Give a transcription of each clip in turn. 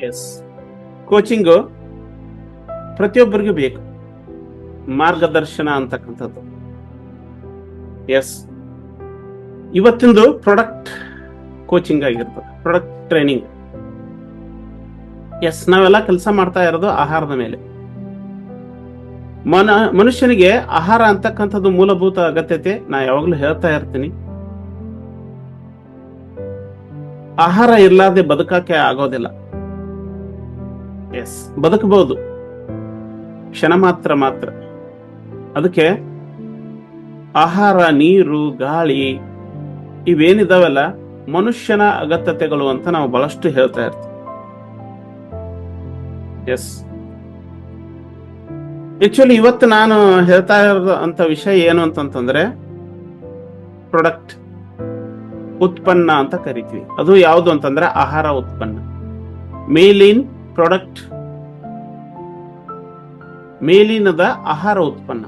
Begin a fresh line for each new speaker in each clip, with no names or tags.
S, coaching ಪ್ರತಿಯೊಬ್ಬರಿಗೂ ಬೇಕು, ಮಾರ್ಗದರ್ಶನ ಅಂತಕ್ಕಂಥದ್ದು. ಎಸ್, ಇವತ್ತಿಂದು ಪ್ರಾಡಕ್ಟ್ ಕೋಚಿಂಗ್ ಆಗಿರ್ತದೆ, ಪ್ರಾಡಕ್ಟ್ ಟ್ರೈನಿಂಗ್. ಎಸ್, ನಾವೆಲ್ಲ ಕೆಲಸ ಮಾಡ್ತಾ ಇರೋದು ಆಹಾರದ ಮೇಲೆ. ಮನುಷ್ಯನಿಗೆ ಆಹಾರ ಅಂತಕ್ಕಂಥದ್ದು ಮೂಲಭೂತ ಅಗತ್ಯತೆ. ನಾ ಯಾವಾಗ್ಲೂ ಹೇಳ್ತಾ ಇರ್ತೀನಿ, ಆಹಾರ ಇರ್ಲಾರ್ದೆ ಬದುಕಕ್ಕೆ ಆಗೋದಿಲ್ಲ. ಎಸ್, ಬದುಕಬಹುದು, ಕ್ಷಣ ಮಾತ್ರ. ಅದಕ್ಕೆ ಆಹಾರ, ನೀರು, ಗಾಳಿ ಇವೇನಿದಾವಲ್ಲ ಮನುಷ್ಯನ ಅಗತ್ಯತೆಗಳು ಅಂತ ನಾವು ಬಹಳಷ್ಟು ಹೇಳ್ತಾ ಇರ್ತೀವಿ. ಎಸ್, ಆಕ್ಚುಲಿ ಇವತ್ತು ನಾನು ಹೇಳ್ತಾ ಇರೋಂತ ವಿಷಯ ಏನು ಅಂತಂತಂದ್ರೆ ಪ್ರಾಡಕ್ಟ್, ಉತ್ಪನ್ನ ಅಂತ ಕರಿತೀವಿ. ಅದು ಯಾವುದು ಅಂತಂದ್ರೆ ಆಹಾರ ಉತ್ಪನ್ನ, ಮೇಲಿನ ಪ್ರಾಡಕ್ಟ್, ಮೇಲಿನದ ಆಹಾರ ಉತ್ಪನ್ನ.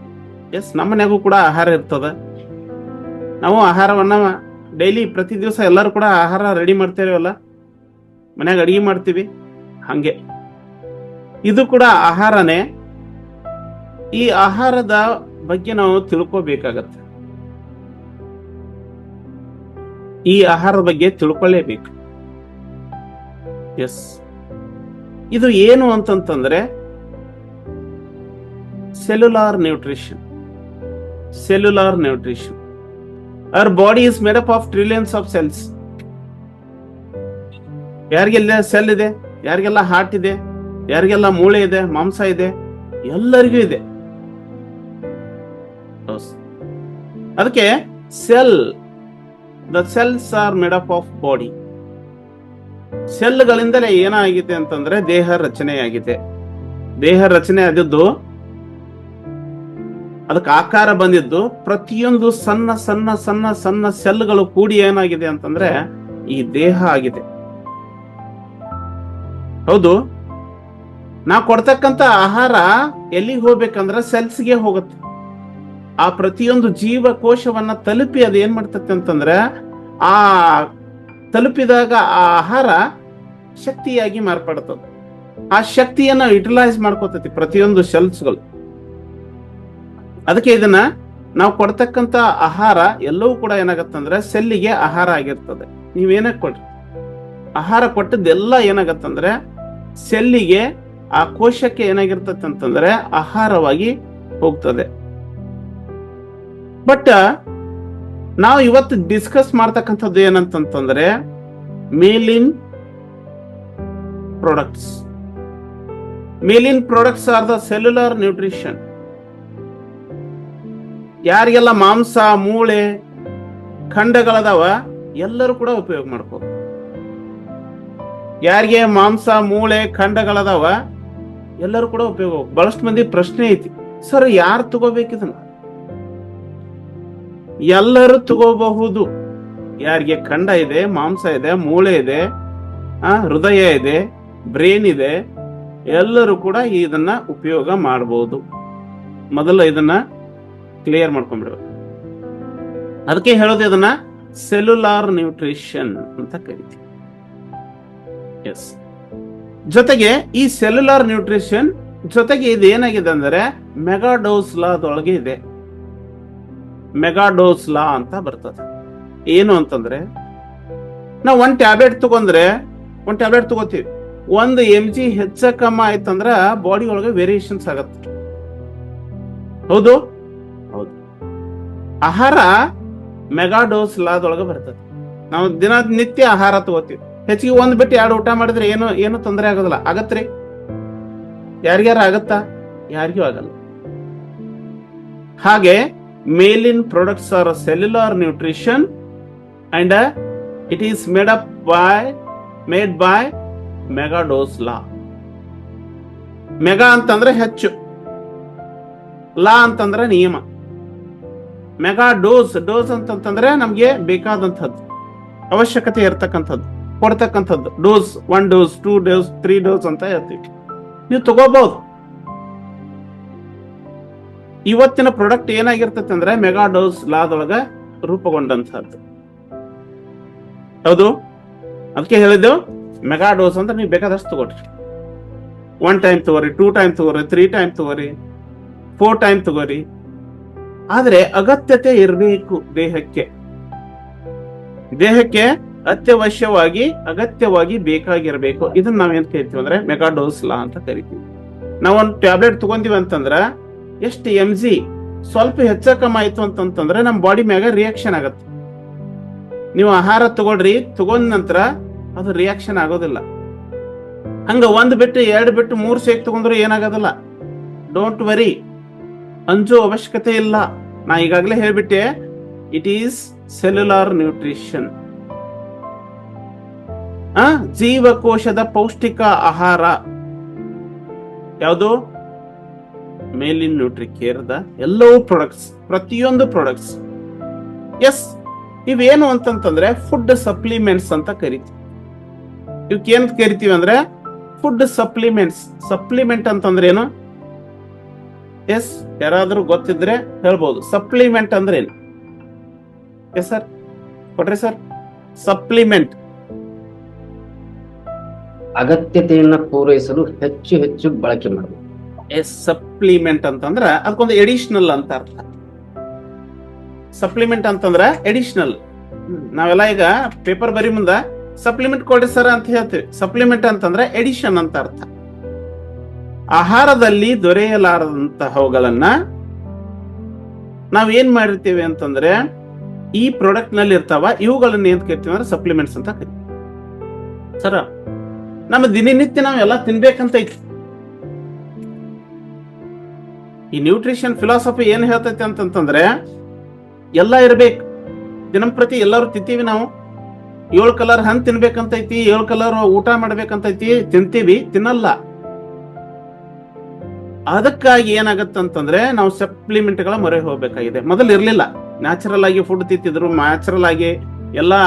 ಎಸ್, ನಮ್ಮ ಮನೆಗೂ ಕೂಡ ಆಹಾರ ಇರ್ತದ. ನಾವು ಆಹಾರವನ್ನ ಡೈಲಿ ಪ್ರತಿ ದಿವಸ ಎಲ್ಲರೂ ಕೂಡ ಆಹಾರ ರೆಡಿ ಮಾಡ್ತೇವಲ್ಲ, ಮನ್ಯಾಗ ಅಡಿಗೆ ಮಾಡ್ತೀವಿ. ಹಂಗೆ ಇದು ಕೂಡ ಆಹಾರನೇ. ಈ ಆಹಾರದ ಬಗ್ಗೆ ನಾವು ತಿಳ್ಕೋಬೇಕಾಗತ್ತೆ. ಈ ಆಹಾರದ ಬಗ್ಗೆ ತಿಳ್ಕೊಳ್ಳೇಬೇಕು. ಎಸ್, ಇದು ಏನು ಅಂತಂತಂದ್ರೆ cellular nutrition. Cellular nutrition. Our body is made up of trillions of cells. ಯಾರಿಗೆಲ್ಲ ಸೆಲ್ ಇದೆ, ಯಾರಿಗೆಲ್ಲ ಹಾರ್ಟ್ ಇದೆ, ಯಾರಿಗೆಲ್ಲ ಮೂಳೆ ಇದೆ, ಮಾಂಸ ಇದೆ, ಎಲ್ಲರಿಗೂ ಇದೆ. ಅದಕ್ಕೆ cell, the cells are made up of body. ಸೆಲ್ಗಳಿಂದಲೇ ಏನಾಗಿದೆ ಅಂತಂದ್ರೆ ದೇಹ ರಚನೆಯಾಗಿದೆ. ದೇಹ ರಚನೆ ಆದದ್ದು, ಅದಕ್ಕೆ ಆಕಾರ ಬಂದಿದ್ದು ಪ್ರತಿಯೊಂದು ಸಣ್ಣ ಸಣ್ಣ ಸಣ್ಣ ಸಣ್ಣ ಸೆಲ್ಗಳು ಕೂಡಿ ಏನಾಗಿದೆ ಅಂತಂದ್ರೆ ಈ ದೇಹ ಆಗಿದೆ. ಹೌದು, ನಾವು ಕೊಡ್ತಕ್ಕಂತ ಆಹಾರ ಎಲ್ಲಿಗೆ ಹೋಗ್ಬೇಕಂದ್ರೆ ಸೆಲ್ಸ್ಗೆ ಹೋಗುತ್ತೆ. ಆ ಪ್ರತಿಯೊಂದು ಜೀವಕೋಶವನ್ನ ತಲುಪಿ ಅದು ಏನ್ ಮಾಡ್ತೈತೆ ಅಂತಂದ್ರೆ ಆ ತಲುಪಿದಾಗ ಆ ಆಹಾರ ಶಕ್ತಿಯಾಗಿ ಮಾರ್ಪಡ್ತದೆ. ಆ ಶಕ್ತಿಯನ್ನ ಯುಟಿಲೈಸ್ ಮಾಡ್ಕೋತೈತಿ ಪ್ರತಿಯೊಂದು ಸೆಲ್ಸ್ಗಳು. ಅದಕ್ಕೆ ಇದನ್ನ ನಾವು ಕೊಡ್ತಕ್ಕಂತ ಆಹಾರ ಎಲ್ಲವೂ ಕೂಡ ಏನಾಗತ್ತಂದ್ರೆ ಸೆಲ್ಲಿಗೆ ಆಹಾರ ಆಗಿರ್ತದೆ. ನೀವೇನೇ ಕೊಡ್ರಿ, ಆಹಾರ ಕೊಟ್ಟದ್ದೆಲ್ಲ ಏನಾಗತ್ತಂದ್ರೆ ಸೆಲ್ಲಿಗೆ, ಆ ಕೋಶಕ್ಕೆ ಏನಾಗಿರ್ತದೆ ಅಂತಂದ್ರೆ ಆಹಾರವಾಗಿ ಹೋಗ್ತದೆ. ಬಟ್ ನಾವು ಇವತ್ತು ಡಿಸ್ಕಸ್ ಮಾಡ್ತಕ್ಕಂಥದ್ದು ಏನಂತಂತಂದ್ರೆ Melin products. Melin products are the cellular nutrition. ಯಾರಿಗೆಲ್ಲ ಮಾಂಸ, ಮೂಳೆ, ಖಂಡಗಳದಾವ ಎಲ್ಲರೂ ಕೂಡ ಉಪಯೋಗ ಮಾಡ್ಕೋದು. ಯಾರಿಗೆ ಮಾಂಸ, ಮೂಳೆ, ಖಂಡಗಳದಾವ ಎಲ್ಲರೂ ಕೂಡ ಉಪಯೋಗ. ಬಹಳಷ್ಟು ಮಂದಿ ಪ್ರಶ್ನೆ ಐತಿ, ಸರ್ ಯಾರು ತಗೋಬೇಕಿದನ್ನ? ಎಲ್ಲರೂ ತಗೋಬಹುದು. ಯಾರಿಗೆ ಖಂಡ ಇದೆ, ಮಾಂಸ ಇದೆ, ಮೂಳೆ ಇದೆ, ಹೃದಯ ಇದೆ, ಬ್ರೇನ್ ಇದೆ, ಎಲ್ಲರೂ ಕೂಡ ಇದನ್ನ ಉಪಯೋಗ ಮಾಡಬಹುದು. ಮೊದಲು ಇದನ್ನ ಕ್ಲಿಯರ್ ಮಾಡ್ಕೊಂಡ್ಬಿಡ್ಬೇಕು. ಅದಕ್ಕೆ ಹೇಳೋದು ಇದನ್ನ ಸೆಲ್ಯುಲಾರ್ ನ್ಯೂಟ್ರಿಷನ್ ಅಂತ ಕರಿತೀವಿ. ಎಸ್, ಜೊತೆಗೆ ಈ ಸೆಲ್ಯುಲಾರ್ ನ್ಯೂಟ್ರಿಷನ್ ಜೊತೆಗೆ ಇದು ಏನಾಗಿದೆ ಅಂದ್ರೆ ಮೆಗಾಡೋಸ್ ಲಾದೊಳಗೆ ಇದೆ. ಮೆಗಾಡೋಸ್ ಲಾ ಅಂತ ಬರ್ತದೆ. ಏನು ಅಂತಂದ್ರೆ ನಾವು ಒಂದ್ ಟ್ಯಾಬ್ಲೆಟ್ ತಗೋತೀವಿ, 1 mg ಹೆಚ್ಚ ಕಮ್ಮ ಆಯ್ತಂದ್ರ ಬಾಡಿ ಒಳಗೆ ವೇರಿಯೇಷನ್ಸ್ ಆಗತ್ತೆ. ಹೌದು, ಆಹಾರ ಮೆಗಾಡೋಸ್ ಲಾದೊಳಗೆ ಬರ್ತದೆ. ನಾವು ನಿತ್ಯ ಆಹಾರ ತಗೋತೀವಿ. ಹೆಚ್ಚಿಗೆ 1 ಬಿಟ್ಟು 2 ಊಟ ಮಾಡಿದ್ರೆ ಏನು ತೊಂದರೆ ಆಗೋದಿಲ್ಲ. ಆಗತ್ರಿ? ಯಾರಿಗಾರ ಆಗತ್ತಾ? ಯಾರಿಗೂ ಆಗಲ್ಲ. ಹಾಗೆ Melin products are cellular nutrition and it is made by megadose ಲಾ. ಮೆಗಾ ಅಂತಂದ್ರೆ ಹೆಚ್ಚು, ಲಾ ಅಂತಂದ್ರೆ ನಿಯಮ. ಮೆಗಾ ಡೋಸ್ ಅಂತಂದ್ರೆ ನಮ್ಗೆ ಬೇಕಾದಂಥದ್ದು, ಅವಶ್ಯಕತೆ ಇರ್ತಕ್ಕಂಥದ್ದು, ಕೊಡ್ತಕ್ಕಂಥದ್ದು. ಡೋಸ್ 1 ಡೋಸ್, 2 ಡೋಸ್, 3 ಡೋಸ್ ಅಂತ ಹೇಳ್ತೀವಿ. ನೀವು ತಗೋಬಹುದು. ಇವತ್ತಿನ ಪ್ರಾಡಕ್ಟ್ ಏನಾಗಿರ್ತೈತೆ ಅಂದ್ರೆ ಮೆಗಾಡೋಸ್ ಲಾದೊಳಗ ರೂಪುಗೊಂಡಂತಹದ್ದು. ಹೌದು, ಅದಕ್ಕೆ ಹೇಳಿದ್ದು ಮೆಗಾ ಡೋಸ್ ಅಂದ್ರೆ ನೀವು ಬೇಕಾದಷ್ಟು ತಗೊಳ್ರಿ. 1 ಟೈಮ್ ತಗೋರಿ, 2 ಟೈಮ್ ತಗೋರಿ, 3 ಟೈಮ್ ತಗೋರಿ, 4 ಟೈಮ್ ತಗೋರಿ. ಆದ್ರೆ ಅಗತ್ಯತೆ ಇರಬೇಕು ದೇಹಕ್ಕೆ ಅಗತ್ಯವಾಗಿ ಬೇಕಾಗಿರ್ಬೇಕು. ಇದನ್ನ ನಾವೇನ್ ಕರಿತೀವಿ ಅಂದ್ರೆ ಮೆಗಾ ಡೋಸ್ ಲಾ ಅಂತ ಕರಿತೀವಿ. ನಾವೊಂದು ಟ್ಯಾಬ್ಲೆಟ್ ತಗೊಂಡಿವಿ ಅಂತಂದ್ರ ಎಷ್ಟು mg ಸ್ವಲ್ಪ ಹೆಚ್ಚ ಕಮ್ಮಿ ಆಯ್ತು ಅಂತಂತಂದ್ರೆ ನಮ್ಮ ಬಾಡಿ ಮ್ಯಾಗ ರಿಯಾಕ್ಷನ್ ಆಗತ್ತೆ. ನೀವು ಆಹಾರ ತಗೊಳ್ರಿ, ತಗೊಂಡ ನಂತರ ಅದು ರಿಯಾಕ್ಷನ್ ಆಗೋದಿಲ್ಲ. ಹಂಗ 1 ಬಿಟ್ಟು 2 ಬಿಟ್ಟು 3 ಶೇಕ್ ತಗೊಂಡ್ರು ಏನಾಗೋದಿಲ್ಲ. ಡೋಂಟ್ ವರಿ, ಅಂಜೋ ಅವಶ್ಯಕತೆ ಇಲ್ಲ. ನಾ ಈಗಾಗಲೇ ಹೇಳ್ಬಿಟ್ಟೆ, ಇಟ್ ಈಸ್ ಸೆಲ್ಯುಲಾರ್ ನ್ಯೂಟ್ರಿಷನ್. ಜೀವಕೋಶದ ಪೌಷ್ಟಿಕ ಆಹಾರ ಯಾವುದು? ಮೇಲಿನ್ ನ್ಯೂಟ್ರಿಕೇರ್ದ ಎಲ್ಲವೂ ಪ್ರಾಡಕ್ಟ್ಸ್, ಪ್ರತಿಯೊಂದು ಪ್ರಾಡಕ್ಟ್ಸ್. ಎಸ್, ಇವೇನು ಅಂತಂತಂದ್ರೆ ಫುಡ್ ಸಪ್ಲಿಮೆಂಟ್ಸ್ ಅಂತ ಕರಿತೀವಿ. ಇವಕ್ಕೇನ್ ಕರಿತೀವಿ ಅಂದ್ರೆ ಫುಡ್ ಸಪ್ಲಿಮೆಂಟ್ಸ್. ಸಪ್ಲಿಮೆಂಟ್ ಅಂತಂದ್ರೆ ಏನು? ಎಸ್, ಯಾರಾದ್ರೂ ಗೊತ್ತಿದ್ರೆ ಹೇಳ್ಬೋದು. ಸಪ್ಲಿಮೆಂಟ್ ಅಂದ್ರೆ ಏನು? ಎಸ್ ಸರ್, ಕೊಟ್ರಿ ಸರ್. ಸಪ್ಲಿಮೆಂಟ್
ಅಗತ್ಯತೆಯನ್ನ ಪೂರೈಸಲು ಹೆಚ್ಚು ಬಳಕೆ ಮಾಡಬೇಕು.
ಎಸ್, ಸಪ್ಲಿಮೆಂಟ್ ಅಂತಂದ್ರ ಅದಕ್ಕೊಂದು ಎಡಿಷನಲ್ ಅಂತ ಅರ್ಥ. ಸಪ್ಲಿಮೆಂಟ್ ಅಂತಂದ್ರ ಎಡಿಷನಲ್. ನಾವೆಲ್ಲ ಈಗ ಪೇಪರ್ ಬರಿ ಮುಂದ ಸಪ್ಲಿಮೆಂಟ್ ಕೊಡ್ರಿ ಸರ್ ಅಂತ ಹೇಳ್ತೀವಿ. ಸಪ್ಲಿಮೆಂಟ್ ಅಂತಂದ್ರೆ ಎಡಿಷನ್ ಅಂತ ಅರ್ಥ. ಆಹಾರದಲ್ಲಿ ದೊರೆಯಲಾರದಂತಹವುಗಳನ್ನ ನಾವ್ ಏನ್ ಮಾಡಿರ್ತೀವಿ ಅಂತಂದ್ರೆ ಈ ಪ್ರಾಡಕ್ಟ್ ನಲ್ಲಿ ಇರ್ತಾವ, ಇವುಗಳನ್ನ ಏನ್ ಕರಿತೀವಿ ಅಂದ್ರೆ ಸಪ್ಲಿಮೆಂಟ್ಸ್ ಅಂತ ಕರಿತೀವಿ. ಸರ, ನಮ್ಮ ದಿನನಿತ್ಯ ನಾವೆಲ್ಲ ತಿನ್ಬೇಕಂತ ಐತಿ. ಈ ನ್ಯೂಟ್ರಿಷನ್ ಫಿಲಾಸಫಿ ಏನ್ ಹೇಳ್ತೈತಿ ಅಂತಂತಂದ್ರೆ ಎಲ್ಲ ಇರ್ಬೇಕು. ದಿನಂಪ್ರತಿ ಎಲ್ಲರೂ ತಿಂತೀವಿ. ನಾವು 7 ಕಲರ್ ಹಣ್ಣು ತಿನ್ಬೇಕಂತೈತಿ, 7 ಕಲರ್ ಊಟ ಮಾಡ್ಬೇಕಂತೈತಿ, ತಿಂತೀವಿ, ತಿನ್ನಲ್ಲ. ಅದಕ್ಕಾಗಿ ಏನಾಗತ್ತಂತಂದ್ರೆ ನಾವು ಸಪ್ಲಿಮೆಂಟ್ ಗಳ ಮೊರೆ ಹೋಗ್ಬೇಕಾಗಿದೆ. ಮೊದಲು ಇರ್ಲಿಲ್ಲ, ನ್ಯಾಚುರಲ್ ಆಗಿ ಫುಡ್ ತಿಂತಿದ್ರು, ನ್ಯಾಚುರಲ್ ಆಗಿ ಎಲ್ಲಾ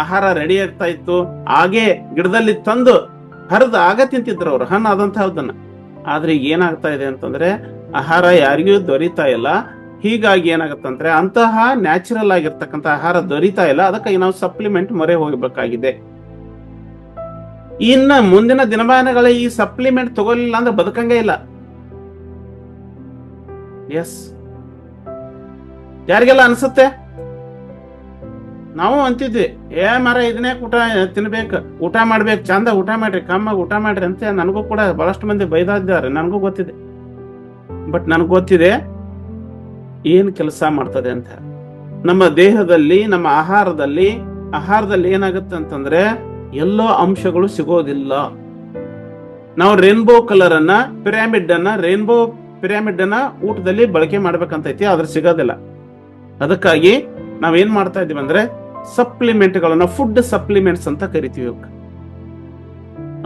ಆಹಾರ ರೆಡಿ ಆಗ್ತಾ ಇತ್ತು. ಹಾಗೆ ಗಿಡದಲ್ಲಿ ತಂದು ಹರಿದು ಆಗ ತಿಂತಿದ್ರು ಅವ್ರು ಹಣ್ಣು ಆದಂತಹದನ್ನ. ಆದ್ರೆ ಈಗ ಏನಾಗ್ತಾ ಇದೆ ಅಂತಂದ್ರೆ ಆಹಾರ ಯಾರಿಗೂ ದೊರೀತಾ ಇಲ್ಲ. ಹೀಗಾಗಿ ಏನಾಗತ್ತಂದ್ರೆ ಅಂತಹ ನ್ಯಾಚುರಲ್ ಆಗಿರ್ತಕ್ಕಂಥ ಆಹಾರ ದೊರೀತಾ ಇಲ್ಲ. ಅದಕ್ಕಾಗಿ ನಾವು ಸಪ್ಲಿಮೆಂಟ್ ಮೊರೆ ಹೋಗಬೇಕಾಗಿದೆ. ಇನ್ನ ಮುಂದಿನ ದಿನಮಾನಗಳ ಈ ಸಪ್ಲಿಮೆಂಟ್ ತಗೊಳ್ಳಿಲ್ಲ ಅಂದ್ರೆ ಬದುಕಂಗೇ ಇಲ್ಲ. ಎಸ್, ಯಾರಿಗೆಲ್ಲ ಅನ್ಸುತ್ತೆ? ನಾವು ಅಂತಿದ್ವಿ, ಮರ ಇದನ್ನೇ ಊಟ ತಿನ್ಬೇಕು, ಊಟ ಮಾಡ್ಬೇಕು, ಚಂದ ಊಟ ಮಾಡ್ರಿ, ಕಮ್ಮಾಗಿ ಊಟ ಮಾಡ್ರಿ ಅಂತ ನನಗೂ ಕೂಡ ಬಹಳಷ್ಟು ಮಂದಿ ಬೈದಿದ್ದಾರೆ. ನನಗೂ ಗೊತ್ತಿದೆ. ಬಟ್ ನನಗೆ ಗೊತ್ತಿದೆ ಏನ್ ಕೆಲಸ ಮಾಡ್ತದೆ ಅಂತ. ನಮ್ಮ ದೇಹದಲ್ಲಿ, ನಮ್ಮ ಆಹಾರದಲ್ಲಿ ಏನಾಗುತ್ತೆ ಅಂತಂದ್ರೆ ಎಲ್ಲೋ ಅಂಶಗಳು ಸಿಗೋದಿಲ್ಲ. ನಾವು ರೇನ್ಬೋ ಕಲರ್ ಅನ್ನ, ರೇನ್ಬೋ ಪಿರಾಮಿಡ್ ಅನ್ನ ಊಟದಲ್ಲಿ ಬಳಕೆ ಮಾಡ್ಬೇಕಂತೈತಿ, ಆದ್ರೆ ಸಿಗೋದಿಲ್ಲ. ಅದಕ್ಕಾಗಿ ನಾವೇನ್ ಮಾಡ್ತಾ ಇದೀವಿ ಅಂದ್ರೆ ಸಪ್ಲಿಮೆಂಟ್ ಗಳನ್ನ ಫುಡ್ ಸಪ್ಲಿಮೆಂಟ್ಸ್ ಅಂತ ಕರಿತೀವಿ.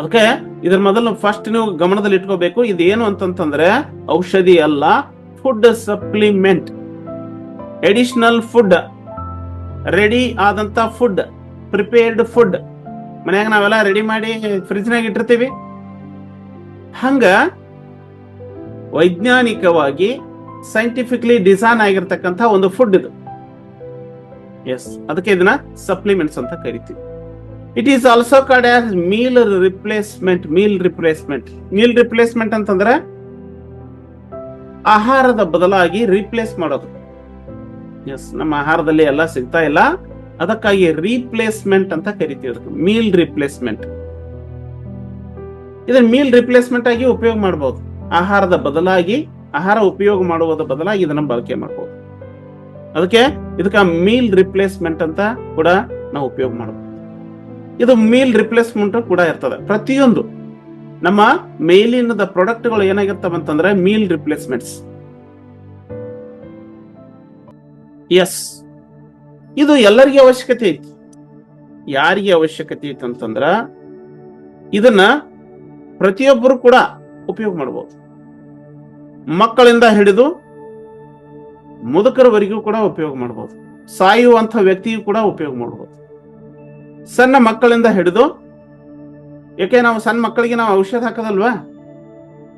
ಓಕೆ, ಇದ್ರ ಮೊದಲು ಫಸ್ಟ್ ನೀವು ಗಮನದಲ್ಲಿ ಇಟ್ಕೋಬೇಕು, ಇದೇನು ಅಂತಂತಂದ್ರೆ ಔಷಧಿ ಅಲ್ಲ, food supplement. Additional food, ready ಆದಂತ ಫುಡ್, ಪ್ರಿಪೇರ್ಡ್ ಫುಡ್. ಮನ್ಯಾಗ ನಾವೆಲ್ಲ ರೆಡಿ ಮಾಡಿ ಫ್ರಿಜ್ ನಾಗ ಇಟ್ಟಿರ್ತೀವಿ. ಹಂಗ ವೈಜ್ಞಾನಿಕವಾಗಿ ಸೈಂಟಿಫಿಕ್ಲಿ ಡಿಸೈನ್ ಆಗಿರ್ತಕ್ಕಂಥ ಒಂದು ಫುಡ್ ಇದು. ಎಸ್, ಅದಕ್ಕೆ ಇದನ್ನ ಸಪ್ಲಿಮೆಂಟ್ಸ್ ಅಂತ ಕರಿತೀವಿ. It is also called as meal replacement ಅಂತಂದ್ರೆ ಆಹಾರದ ಬದಲಾಗಿ ರೀಪ್ಲೇಸ್ ಮಾಡೋದು. ಎಸ್, ನಮ್ಮ ಆಹಾರದಲ್ಲಿ ಎಲ್ಲ ಸಿಗ್ತಾ ಇಲ್ಲ, ಅದಕ್ಕಾಗಿ ರೀಪ್ಲೇಸ್ಮೆಂಟ್ ಅಂತ ಕರಿತೀವಿ. ಅದಕ್ಕೆ ಮೀಲ್ ರಿಪ್ಲೇಸ್ಮೆಂಟ್. ಇದನ್ನ ಮೀಲ್ ರಿಪ್ಲೇಸ್ಮೆಂಟ್ ಆಗಿ ಉಪಯೋಗ ಮಾಡಬಹುದು. ಆಹಾರ ಉಪಯೋಗ ಮಾಡುವುದರ ಬದಲಾಗಿ ಇದನ್ನ ಬಳಕೆ ಮಾಡಬಹುದು. ಅದಕ್ಕೆ ಇದಕ್ಕ ಮೀಲ್ ರಿಪ್ಲೇಸ್ಮೆಂಟ್ ಅಂತ ಕೂಡ ನಾವು ಉಪಯೋಗ ಮಾಡಬಹುದು. ಇದು ಮೀಲ್ ರಿಪ್ಲೇಸ್ಮೆಂಟ್ ಕೂಡ ಇರ್ತದೆ. ಪ್ರತಿಯೊಂದು ನಮ್ಮ ಮೇಲಿನದ ಪ್ರಾಡಕ್ಟ್ ಗಳು ಏನಾಗಿರ್ತವೆ ಅಂತಂದ್ರೆ ಮೀಲ್ ರಿಪ್ಲೇಸ್ಮೆಂಟ್ಸ್. ಎಸ್, ಇದು ಎಲ್ಲರಿಗೆ ಅವಶ್ಯಕತೆ ಐತಿ. ಯಾರಿಗೆ ಅವಶ್ಯಕತೆ ಐತಿ ಅಂತಂದ್ರ ಇದನ್ನ ಪ್ರತಿಯೊಬ್ಬರು ಕೂಡ ಉಪಯೋಗ ಮಾಡಬಹುದು. ಮಕ್ಕಳಿಂದ ಹಿಡಿದು ಮುದುಕರವರೆಗೂ ಕೂಡ ಉಪಯೋಗ ಮಾಡಬಹುದು. ಸಾಯುವಂತ ವ್ಯಕ್ತಿಯು ಕೂಡ ಉಪಯೋಗ ಮಾಡಬಹುದು. ಸಣ್ಣ ಮಕ್ಕಳಿಂದ ಹಿಡಿದು, ಯಾಕೆ ನಾವು ಸಣ್ಣ ಮಕ್ಕಳಿಗೆ ನಾವು ಔಷಧ ಹಾಕೋದಲ್ವಾ,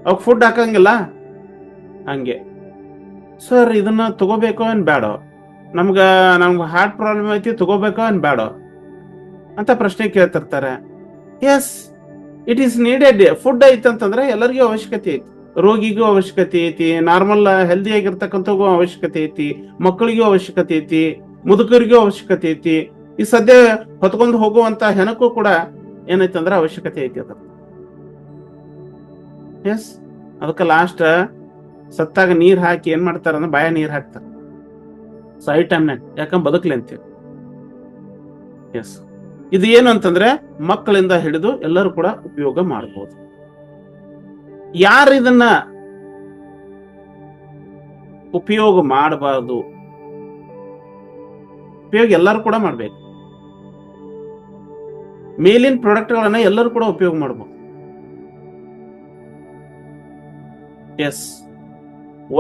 ಅವಾಗ ಫುಡ್ ಹಾಕಂಗಿಲ್ಲ. ಹಂಗೆ ಸರ್ ಇದನ್ನ ತಗೋಬೇಕೋ ಏನ್ ಬೇಡ, ನಮ್ಗೆ ಹಾರ್ಟ್ ಪ್ರಾಬ್ಲಮ್ ಐತಿ, ತಗೋಬೇಕೋ ಏನ್ ಬೇಡ ಅಂತ ಪ್ರಶ್ನೆ ಕೇಳ್ತಿರ್ತಾರೆ. Yes, it is needed. Food ಐತೆ ಅಂತಂದ್ರೆ ಎಲ್ಲರಿಗೂ ಅವಶ್ಯಕತೆ ಐತಿ. ರೋಗಿಗೂ ಅವಶ್ಯಕತೆ ಐತಿ, ನಾರ್ಮಲ್ ಹೆಲ್ದಿ ಆಗಿರ್ತಕ್ಕಂಥಗೂ ಅವಶ್ಯಕತೆ ಐತಿ, ಮಕ್ಕಳಿಗೂ ಅವಶ್ಯಕತೆ ಐತಿ, ಮುದುಕರಿಗೂ ಅವಶ್ಯಕತೆ ಐತಿ. ಈ ಸದ್ಯ ಹೊತ್ಕೊಂಡು ಹೋಗುವಂತ ಹೆಣಕ್ಕೂ ಕೂಡ ಏನೈತೆ ಅಂದ್ರೆ ಅವಶ್ಯಕತೆ ಐತಿ ಅದ. ಎಸ್, ಅದಕ್ಕೆ ಲಾಸ್ಟ್ ಸತ್ತಾಗ ನೀರ್ ಹಾಕಿ ಏನ್ ಮಾಡ್ತಾರ ಅಂದ್ರೆ ಬಾಯ ನೀರ್ ಹಾಕ್ತಾರ ಸಾಯಿ ಟೈಮ್ನಾಗ, ಯಾಕಂದ್ರೆ ಬದುಕ್ಲಿ ಅಂತೀವಿ. ಎಸ್, ಇದು ಏನು ಅಂತಂದ್ರೆ ಮಕ್ಕಳಿಂದ ಹಿಡಿದು ಎಲ್ಲರೂ ಕೂಡ ಉಪಯೋಗ ಮಾಡಬಹುದು. ಯಾರು ಇದನ್ನ ಉಪಯೋಗ ಮಾಡಬಾರ್ದು, ಉಪಯೋಗ ಎಲ್ಲರೂ ಕೂಡ ಮಾಡ್ಬೇಕು. ಮೇಲಿನ ಪ್ರಾಡಕ್ಟ್ಗಳನ್ನ ಎಲ್ಲರೂ ಕೂಡ ಉಪಯೋಗ ಮಾಡಬಹುದು. ಎಸ್,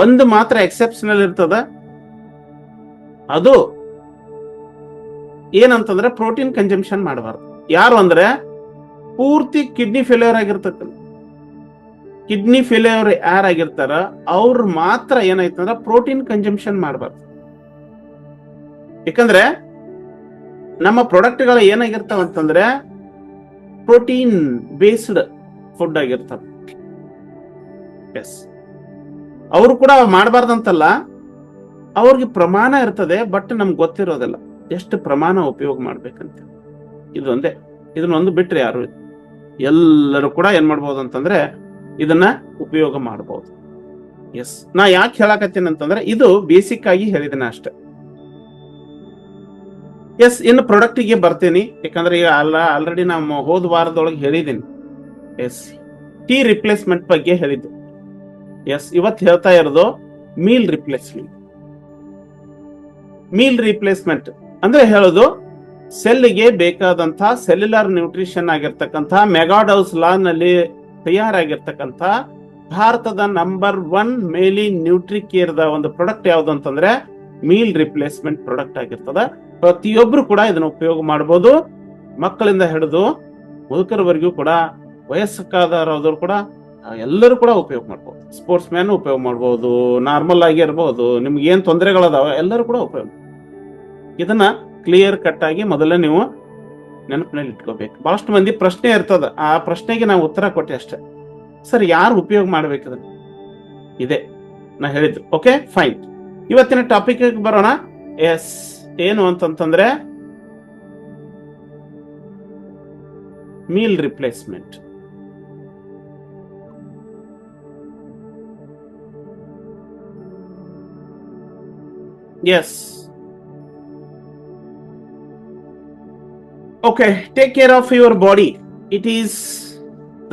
ಒಂದು ಮಾತ್ರ ಎಕ್ಸೆಪ್ಷನಲ್ ಇರ್ತದ, ಅದು ಏನಂತಂದ್ರೆ ಪ್ರೋಟೀನ್ ಕನ್ಸಂಪ್ಷನ್ ಮಾಡಬಾರ್ದು. ಯಾರು ಅಂದ್ರೆ ಪೂರ್ತಿ ಕಿಡ್ನಿ ಫೇಲ್ಯೂರ್ ಆಗಿರ್ತಕ್ಕಂಥ, ಕಿಡ್ನಿ ಫೇಲ್ಯೂರ್ ಯಾರಾಗಿರ್ತಾರ ಅವ್ರು ಮಾತ್ರ ಏನಾಯ್ತಂದ್ರ ಪ್ರೋಟೀನ್ ಕನ್ಸಂಪ್ಷನ್ ಮಾಡಬಾರ್ದು. ಯಾಕಂದ್ರೆ ನಮ್ಮ ಪ್ರಾಡಕ್ಟ್ಗಳು ಏನಾಗಿರ್ತಾವ ಅಂತಂದ್ರೆ ಪ್ರೋಟೀನ್ ಬೇಸ್ಡ್ ಫುಡ್ ಆಗಿರ್ತಾವ. ಎಸ್, ಅವರು ಕೂಡ ಮಾಡಬಾರ್ದಂತಲ್ಲ, ಅವ್ರಿಗೆ ಪ್ರಮಾಣ ಇರ್ತದೆ, ಬಟ್ ನಮ್ಗೆ ಗೊತ್ತಿರೋದಿಲ್ಲ ಎಷ್ಟು ಪ್ರಮಾಣ ಉಪಯೋಗ ಮಾಡ್ಬೇಕಂತ. ಇದೊಂದೇ, ಇದನ್ನೊಂದು ಬಿಟ್ರೆ ಯಾರು ಎಲ್ಲರೂ ಕೂಡ ಏನ್ ಮಾಡ್ಬೋದು ಅಂತಂದ್ರೆ ಇದನ್ನ ಉಪಯೋಗ ಮಾಡಬಹುದು. ಎಸ್, ನಾ ಯಾಕೆ ಹೇಳಕತ್ತೀನಿ ಅಂತಂದ್ರೆ ಇದು ಬೇಸಿಕ್ ಆಗಿ ಹೇಳಿದಿನ ಅಷ್ಟೆ. ಎಸ್, ಇನ್ನು ಪ್ರಾಡಕ್ಟಿಗೆ ಬರ್ತೀನಿ, ಯಾಕಂದ್ರೆ ಈಗ ಆಲ್ರೆಡಿ ನಾವು ಹೋದ ವಾರದೊಳಗೆ ಹೇಳಿದ್ದೀನಿ. ಎಸ್, ಟೀ ರಿಪ್ಲೇಸ್ಮೆಂಟ್ ಬಗ್ಗೆ ಹೇಳಿದ್ದು. ಎಸ್, ಇವತ್ತು ಹೇಳ್ತಾ ಇರೋದು ಮೀಲ್ ರಿಪ್ಲೇಸ್ಮೆಂಟ್. ಮೀಲ್ ರಿಪ್ಲೇಸ್ಮೆಂಟ್ ಅಂದ್ರೆ ಹೇಳೋದು ಸೆಲ್ಗೆ ಬೇಕಾದಂತ ಸೆಲ್ಯುಲರ್ ನ್ಯೂಟ್ರಿಷನ್ ಆಗಿರ್ತಕ್ಕಂಥ ಮೆಗಾಡೌಸ್ ಲಾ ನಲ್ಲಿ ತಯಾರಾಗಿರ್ತಕ್ಕಂಥ ಭಾರತದ ನಂಬರ್ 1 ಮೇಲಿ ನ್ಯೂಟ್ರಿಕೇರ್ದ ಒಂದು ಪ್ರಾಡಕ್ಟ್ ಯಾವ್ದು ಅಂತಂದ್ರೆ ಮೀಲ್ ರಿಪ್ಲೇಸ್ಮೆಂಟ್ ಪ್ರಾಡಕ್ಟ್ ಆಗಿರ್ತದ. ಪ್ರತಿಯೊಬ್ರು ಕೂಡ ಇದನ್ನ ಉಪಯೋಗ ಮಾಡಬಹುದು, ಮಕ್ಕಳಿಂದ ಹಿಡಿದು ಮುದುಕರವರೆಗೂ ಕೂಡ, ವಯಸ್ಸಾದವರು ಕೂಡ ಎಲ್ಲರೂ ಕೂಡ ಉಪಯೋಗ ಮಾಡ್ಬೋದು. ಸ್ಪೋರ್ಟ್ಸ್ ಮ್ಯಾನ್ ಉಪಯೋಗ ಮಾಡ್ಬೋದು, ನಾರ್ಮಲ್ ಆಗಿ ಇರ್ಬೋದು, ನಿಮ್ಗೆ ಏನ್ ತೊಂದರೆಗಳದಾವ ಎಲ್ಲರೂ ಕೂಡ ಉಪಯೋಗ. ಇದನ್ನ ಕ್ಲಿಯರ್ ಕಟ್ ಆಗಿ ಮೊದಲೇ ನೀವು ನೆನಪಿನಲ್ಲಿ ಇಟ್ಕೋಬೇಕು. ಬಹಳಷ್ಟು ಮಂದಿ ಪ್ರಶ್ನೆ ಇರ್ತದ, ಆ ಪ್ರಶ್ನೆಗೆ ನಾವು ಉತ್ತರ ಕೊಟ್ಟೆ ಅಷ್ಟೇ. ಸರ್, ಯಾರು ಉಪಯೋಗ ಮಾಡ್ಬೇಕದ ಇದೆ ನಾ ಹೇಳಿದ್ದು. Okay, fine. ಇವತ್ತಿನ ಟಾಪಿಕ್ ಬರೋಣ. ಎಸ್, ಏನು ಅಂತಂತಂದ್ರೆ meal replacement. Yes. Okay, take care of your body. It is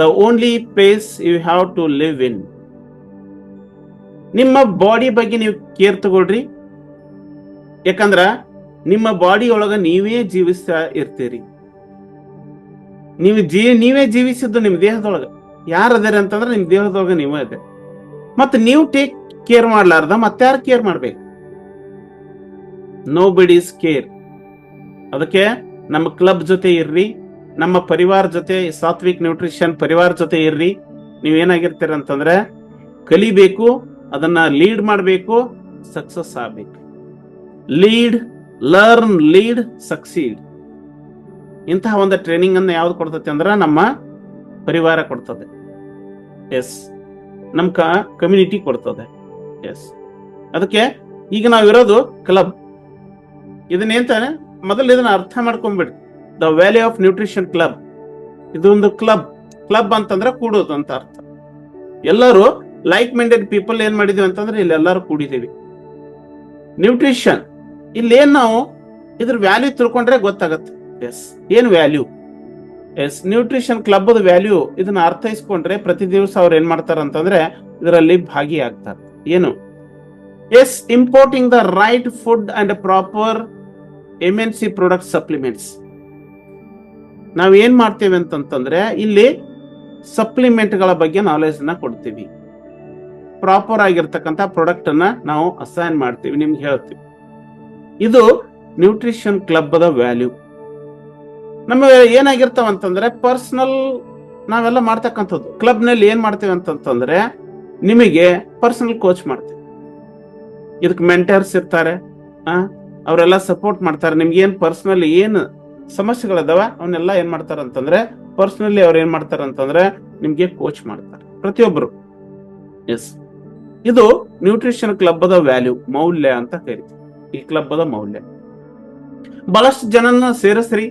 the only place you have to live in. ನಿಮ್ಮ ಬಾಡಿ ಬಗ್ಗೆ ನೀವು ಕೇರ್ ತಗೊಳ್ರಿ, ಯಾಕಂದ್ರ ನಿಮ್ಮ ಬಾಡಿ ಒಳಗ ನೀವೇ ಜೀವಿಸ್ತಾ ಇರ್ತೀರಿ. ನೀವೇ ಜೀವಿಸಿದ್ದು ನಿಮ್ಮ ದೇಹದೊಳಗ. ಯಾರದಾರೆ ಅಂತಂದ್ರೆ ನಿಮ್ ದೇಹದೊಳಗ ನೀವೇ ಅದೇ. ಮತ್ತೆ ನೀವು ಟೇಕ್ ಕೇರ್ ಮಾಡ್ಲಾರ್ದ ಮತ್ತಾರು ಕೇರ್ ಮಾಡ್ಬೇಕು? ನೋಬಡೀಸ್ ಕೇರ್. ಅದಕ್ಕೆ ನಮ್ಮ ಕ್ಲಬ್ ಜೊತೆ ಇರ್ರಿ, ನಮ್ಮ ಪರಿವಾರ ಜೊತೆ, ಸಾತ್ವಿಕ್ ನ್ಯೂಟ್ರಿಷನ್ ಪರಿವಾರ ಜೊತೆ ಇರ್ರಿ. ನೀವೇನಾಗಿರ್ತೀರ ಅಂತಂದ್ರೆ ಕಲಿಬೇಕು, ಅದನ್ನ ಲೀಡ್ ಮಾಡಬೇಕು, ಸಕ್ಸಸ್ ಆಗ್ಬೇಕು. Lead, learn, lead, succeed. ಇಂತಹ ಒಂದು ಟ್ರೈನಿಂಗ್ ಅನ್ನ ಯಾವ್ದು ಕೊಡ್ತದೆ ಅಂದ್ರೆ ನಮ್ಮ ಪರಿವಾರ ಕೊಡ್ತದೆ. ಎಸ್, ನಮ್ಮ ಕಮ್ಯುನಿಟಿ ಕೊಡ್ತದೆ. ಎಸ್, ಅದಕ್ಕೆ ಈಗ ನಾವಿರೋದು ಕ್ಲಬ್. ಇದನ್ನೇಂತ ಮೊದಲು ಇದನ್ನ ಅರ್ಥ ಮಾಡ್ಕೊಂಡ್ಬಿಡ್ರಿ. The value of nutrition club. ಇದೊಂದು ಕ್ಲಬ್. ಕ್ಲಬ್ ಅಂತಂದ್ರೆ ಕೂಡೋದು ಅಂತ ಅರ್ಥ. ಎಲ್ಲರೂ ಲೈಕ್ ಮೈಂಡೆಡ್ ಪೀಪಲ್ ಏನ್ ಮಾಡಿದೀವಿ ಅಂತಂದ್ರೆ ಇಲ್ಲಿ ಎಲ್ಲರೂ ಕೂಡಿದೀವಿ. ನ್ಯೂಟ್ರಿಷನ್ ಇಲ್ಲೇನ್ ನಾವು ಇದ್ರ ವ್ಯಾಲ್ಯೂ ತಿಳ್ಕೊಂಡ್ರೆ ಗೊತ್ತಾಗತ್ತೆ. ಎಸ್, ಏನ್ value? Yes, nutrition club value ಇದನ್ನ ಅರ್ಥೈಸ್ಕೊಂಡ್ರೆ ಪ್ರತಿ ದಿವಸ ಅವ್ರು ಏನ್ ಮಾಡ್ತಾರ ಅಂತಂದ್ರೆ ಇದರಲ್ಲಿ ಭಾಗಿಯಾಗ್ತಾರೆ. ಏನು? Yes, importing the right food and proper MNC product supplements. ನಾವ್ ಏನ್ ಮಾಡ್ತೇವೆ ಅಂತಂತಂದ್ರೆ ಇಲ್ಲಿ ಸಪ್ಲಿಮೆಂಟ್ ಗಳ ಬಗ್ಗೆ ನಾಲೆಜ್ ನ ಕೊಡ್ತೀವಿ. ಪ್ರಾಪರ್ ಆಗಿರ್ತಕ್ಕಂಥ ಪ್ರಾಡಕ್ಟ್ ಅನ್ನ ನಾವು ಅಸೈನ್ ಮಾಡ್ತೀವಿ, ನಿಮ್ಗೆ ಹೇಳ್ತೀವಿ. ಇದು ನ್ಯೂಟ್ರಿಷನ್ ಕ್ಲಬ್ ದ ವ್ಯಾಲ್ಯೂ. ನಮ್ಮ ಏನಾಗಿರ್ತಾವ ಅಂತಂದ್ರೆ ಪರ್ಸನಲ್ ನಾವೆಲ್ಲ ಮಾಡ್ತಕ್ಕಂಥದ್ದು. ಕ್ಲಬ್ ನಲ್ಲಿ ಏನ್ ಮಾಡ್ತೇವೆ ಅಂತಂತಂದ್ರೆ ನಿಮಗೆ ಪರ್ಸನಲ್ ಕೋಚ್ ಮಾಡ್ತೇವೆ. ಇದಕ್ಕೆ ಮೆಂಟರ್ಸ್ ಇರ್ತಾರೆ, ಅವರೆಲ್ಲ ಸಪೋರ್ಟ್ ಮಾಡ್ತಾರೆ. ನಿಮ್ಗೆ ಏನ್ ಪರ್ಸನಲ್ ಏನ್ ಸಮಸ್ಯೆಗಳಿದಾವ ಅವನ್ನೆಲ್ಲ ಏನ್ ಮಾಡ್ತಾರ ಅಂತಂದ್ರೆ ಪರ್ಸನಲಿ ಅವ್ರು ಏನ್ ಮಾಡ್ತಾರೆ ಅಂತಂದ್ರೆ ನಿಮ್ಗೆ ಕೋಚ್ ಮಾಡ್ತಾರೆ ಪ್ರತಿಯೊಬ್ರು. ಎಸ್, ಇದು ನ್ಯೂಟ್ರಿಷನ್ ಕ್ಲಬ್ ದ ವ್ಯಾಲ್ಯೂ, ಮೌಲ್ಯ ಅಂತ ಕರಿತೀವಿ. ಈ ಕ್ಲಬ್ ದ ಮೌಲ್ಯ. ಬಹಳಷ್ಟು ಜನನ ಸೇರಿಸ್ರಿ,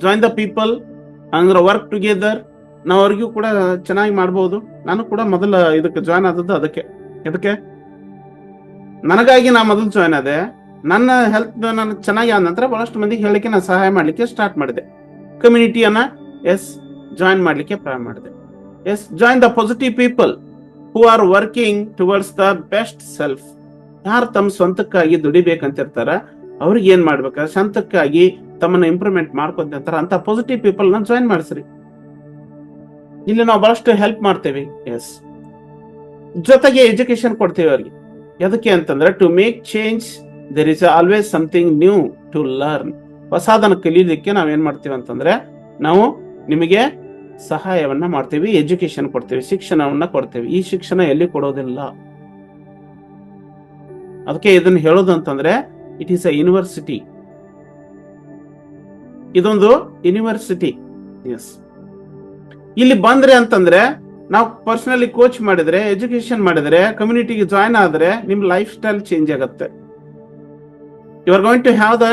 ಜಾಯಿನ್ ದ ಪೀಪಲ್, ಅಂದ್ರೆ ವರ್ಕ್ ಟುಗೆದರ್. ನಾವು ಅವ್ರಿಗೂ ಕೂಡ ಚೆನ್ನಾಗಿ ಮಾಡ್ಬೋದು. ನಾನು ಕೂಡ ಮೊದಲ ಇದಕ್ಕೆ ಜಾಯ್ನ್ ಆದದ್ದು ಅದಕ್ಕೆ ನನಗಾಗಿ ನಾ ಮೊದಲು ಜಾಯ್ನ್ ಆದೆ. ನನ್ನ ಹೆಲ್ತ್ ನಾನು ಚೆನ್ನಾಗಿ ಆದ ನಂತರ ಬಹಳಷ್ಟು ಮಂದಿಗೆ ಹೇಳಲಿಕ್ಕೆ ನಾನು ಸಹಾಯ ಮಾಡ್ಲಿಕ್ಕೆ ಸ್ಟಾರ್ಟ್ ಮಾಡಿದೆ. ಕಮ್ಯುನಿಟಿಯನ್ನ ಜಾಯಿನ್ ಮಾಡ್ಲಿಕ್ಕೆ ಪ್ರಾರಂಭ ಮಾಡಿದೆ. Join the positive people who are working towards the best self. ಯಾರು ತಮ್ಮ ಸ್ವಂತಕ್ಕಾಗಿ ದುಡಿಬೇಕಂತಿರ್ತಾರ ಅವ್ರಿಗೆ ಏನ್ ಮಾಡ್ಬೇಕ, ಸ್ವಂತಕ್ಕಾಗಿ ತಮ್ಮನ್ನ ಇಂಪ್ರೂವ್ಮೆಂಟ್ ಮಾಡ್ಕೊಂತ ಅಂತ ಪಾಸಿಟಿವ್ ಪೀಪಲ್ ನ ಜಾಯಿನ್ ಮಾಡಿಸ್ರಿ. ಇಲ್ಲಿ ನಾವು ಬಹಳಷ್ಟು ಹೆಲ್ಪ್ ಮಾಡ್ತೇವೆ. ಜೊತೆಗೆ ಎಜುಕೇಶನ್ ಕೊಡ್ತೇವೆ ಅವ್ರಿಗೆ. ಎದಕ್ಕೆ ಅಂತಂದ್ರೆ to make change there is always something new to learn. ಹೊಸದನ್ನು ಕಲೀಲಿಕ್ಕೆ ನಾವೇನ್ ಮಾಡ್ತೀವಿ ಅಂತಂದ್ರೆ ನಾವು ನಿಮಗೆ ಸಹಾಯವನ್ನ ಮಾಡ್ತೇವೆ, ಎಜುಕೇಶನ್ ಕೊಡ್ತೇವೆ, ಶಿಕ್ಷಣವನ್ನ ಕೊಡ್ತೇವೆ. ಈ ಶಿಕ್ಷಣ ಎಲ್ಲಿ ಕೊಡೋದಿಲ್ಲ. ಅದಕ್ಕೆ ಇದನ್ನ ಹೇಳೋದು ಅಂತಂದ್ರೆ ಇಟ್ ಈಸ್ ಅ ಯೂನಿವರ್ಸಿಟಿ. ಇದೊಂದು ಯೂನಿವರ್ಸಿಟಿ. ಎಸ್, ಇಲ್ಲಿ ಬಂದ್ರೆ ಅಂತಂದ್ರೆ ನಾವು ಪರ್ಸನಲಿ ಕೋಚ್ ಮಾಡಿದ್ರೆ, ಎಜುಕೇಶನ್ ಮಾಡಿದ್ರೆ, ಕಮ್ಯುನಿಟಿಗೆ ಜಾಯ್ನ್ ಆದ್ರೆ ನಿಮ್ ಲೈಫ್ ಸ್ಟೈಲ್ ಚೇಂಜ್ ಆಗುತ್ತೆ. You are going to have the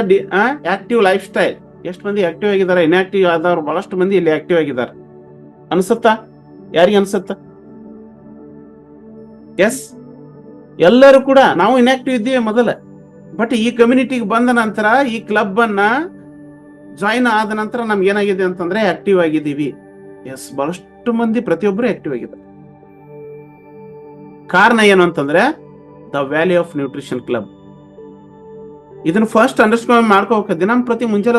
active life style. ಎಷ್ಟು ಮಂದಿ ಆಕ್ಟಿವ್ ಆಗಿದ್ದಾರೆ? ಇನ್ಆಕ್ಟಿವ್ ಆದವ್ರು ಬಹಳಷ್ಟು ಮಂದಿ ಇಲ್ಲಿ ಆಕ್ಟಿವ್ ಆಗಿದ್ದಾರೆ. ಅನ್ಸುತ್ತಾ? ಯಾರಿಗೆ ಅನ್ಸುತ್ತ? ಎಸ್, ಎಲ್ಲರೂ ಕೂಡ ನಾವು ಇನ್ಆಕ್ಟಿವ್ ಇದ್ದೀವಿ ಮೊದಲ. ಬಟ್ ಈ ಕಮ್ಯುನಿಟಿಗೆ ಬಂದ ನಂತರ, ಈ ಕ್ಲಬ್ ಅನ್ನ ಜಾಯಿನ್ ಆದ ನಂತರ ನಮ್ಗೆ ಏನಾಗಿದೆ ಅಂತಂದ್ರೆ ಆಕ್ಟಿವ್ ಆಗಿದ್ದೀವಿ. ಎಸ್, ಬಹಳಷ್ಟು ಮಂದಿ ಪ್ರತಿಯೊಬ್ಬರು ಆಕ್ಟಿವ್ ಆಗಿದ್ದಾರೆ. ಕಾರಣ ಏನು ಅಂತಂದ್ರೆ the value of nutrition club. ಇದನ್ನ ಫಸ್ಟ್ ಅಂಡರ್ಸ್ಟ್ಯಾಂಡ್ ಮಾಡ್ಕೋಬೇಕು. ದಿನ ಪ್ರತಿ ಮುಂಚೆ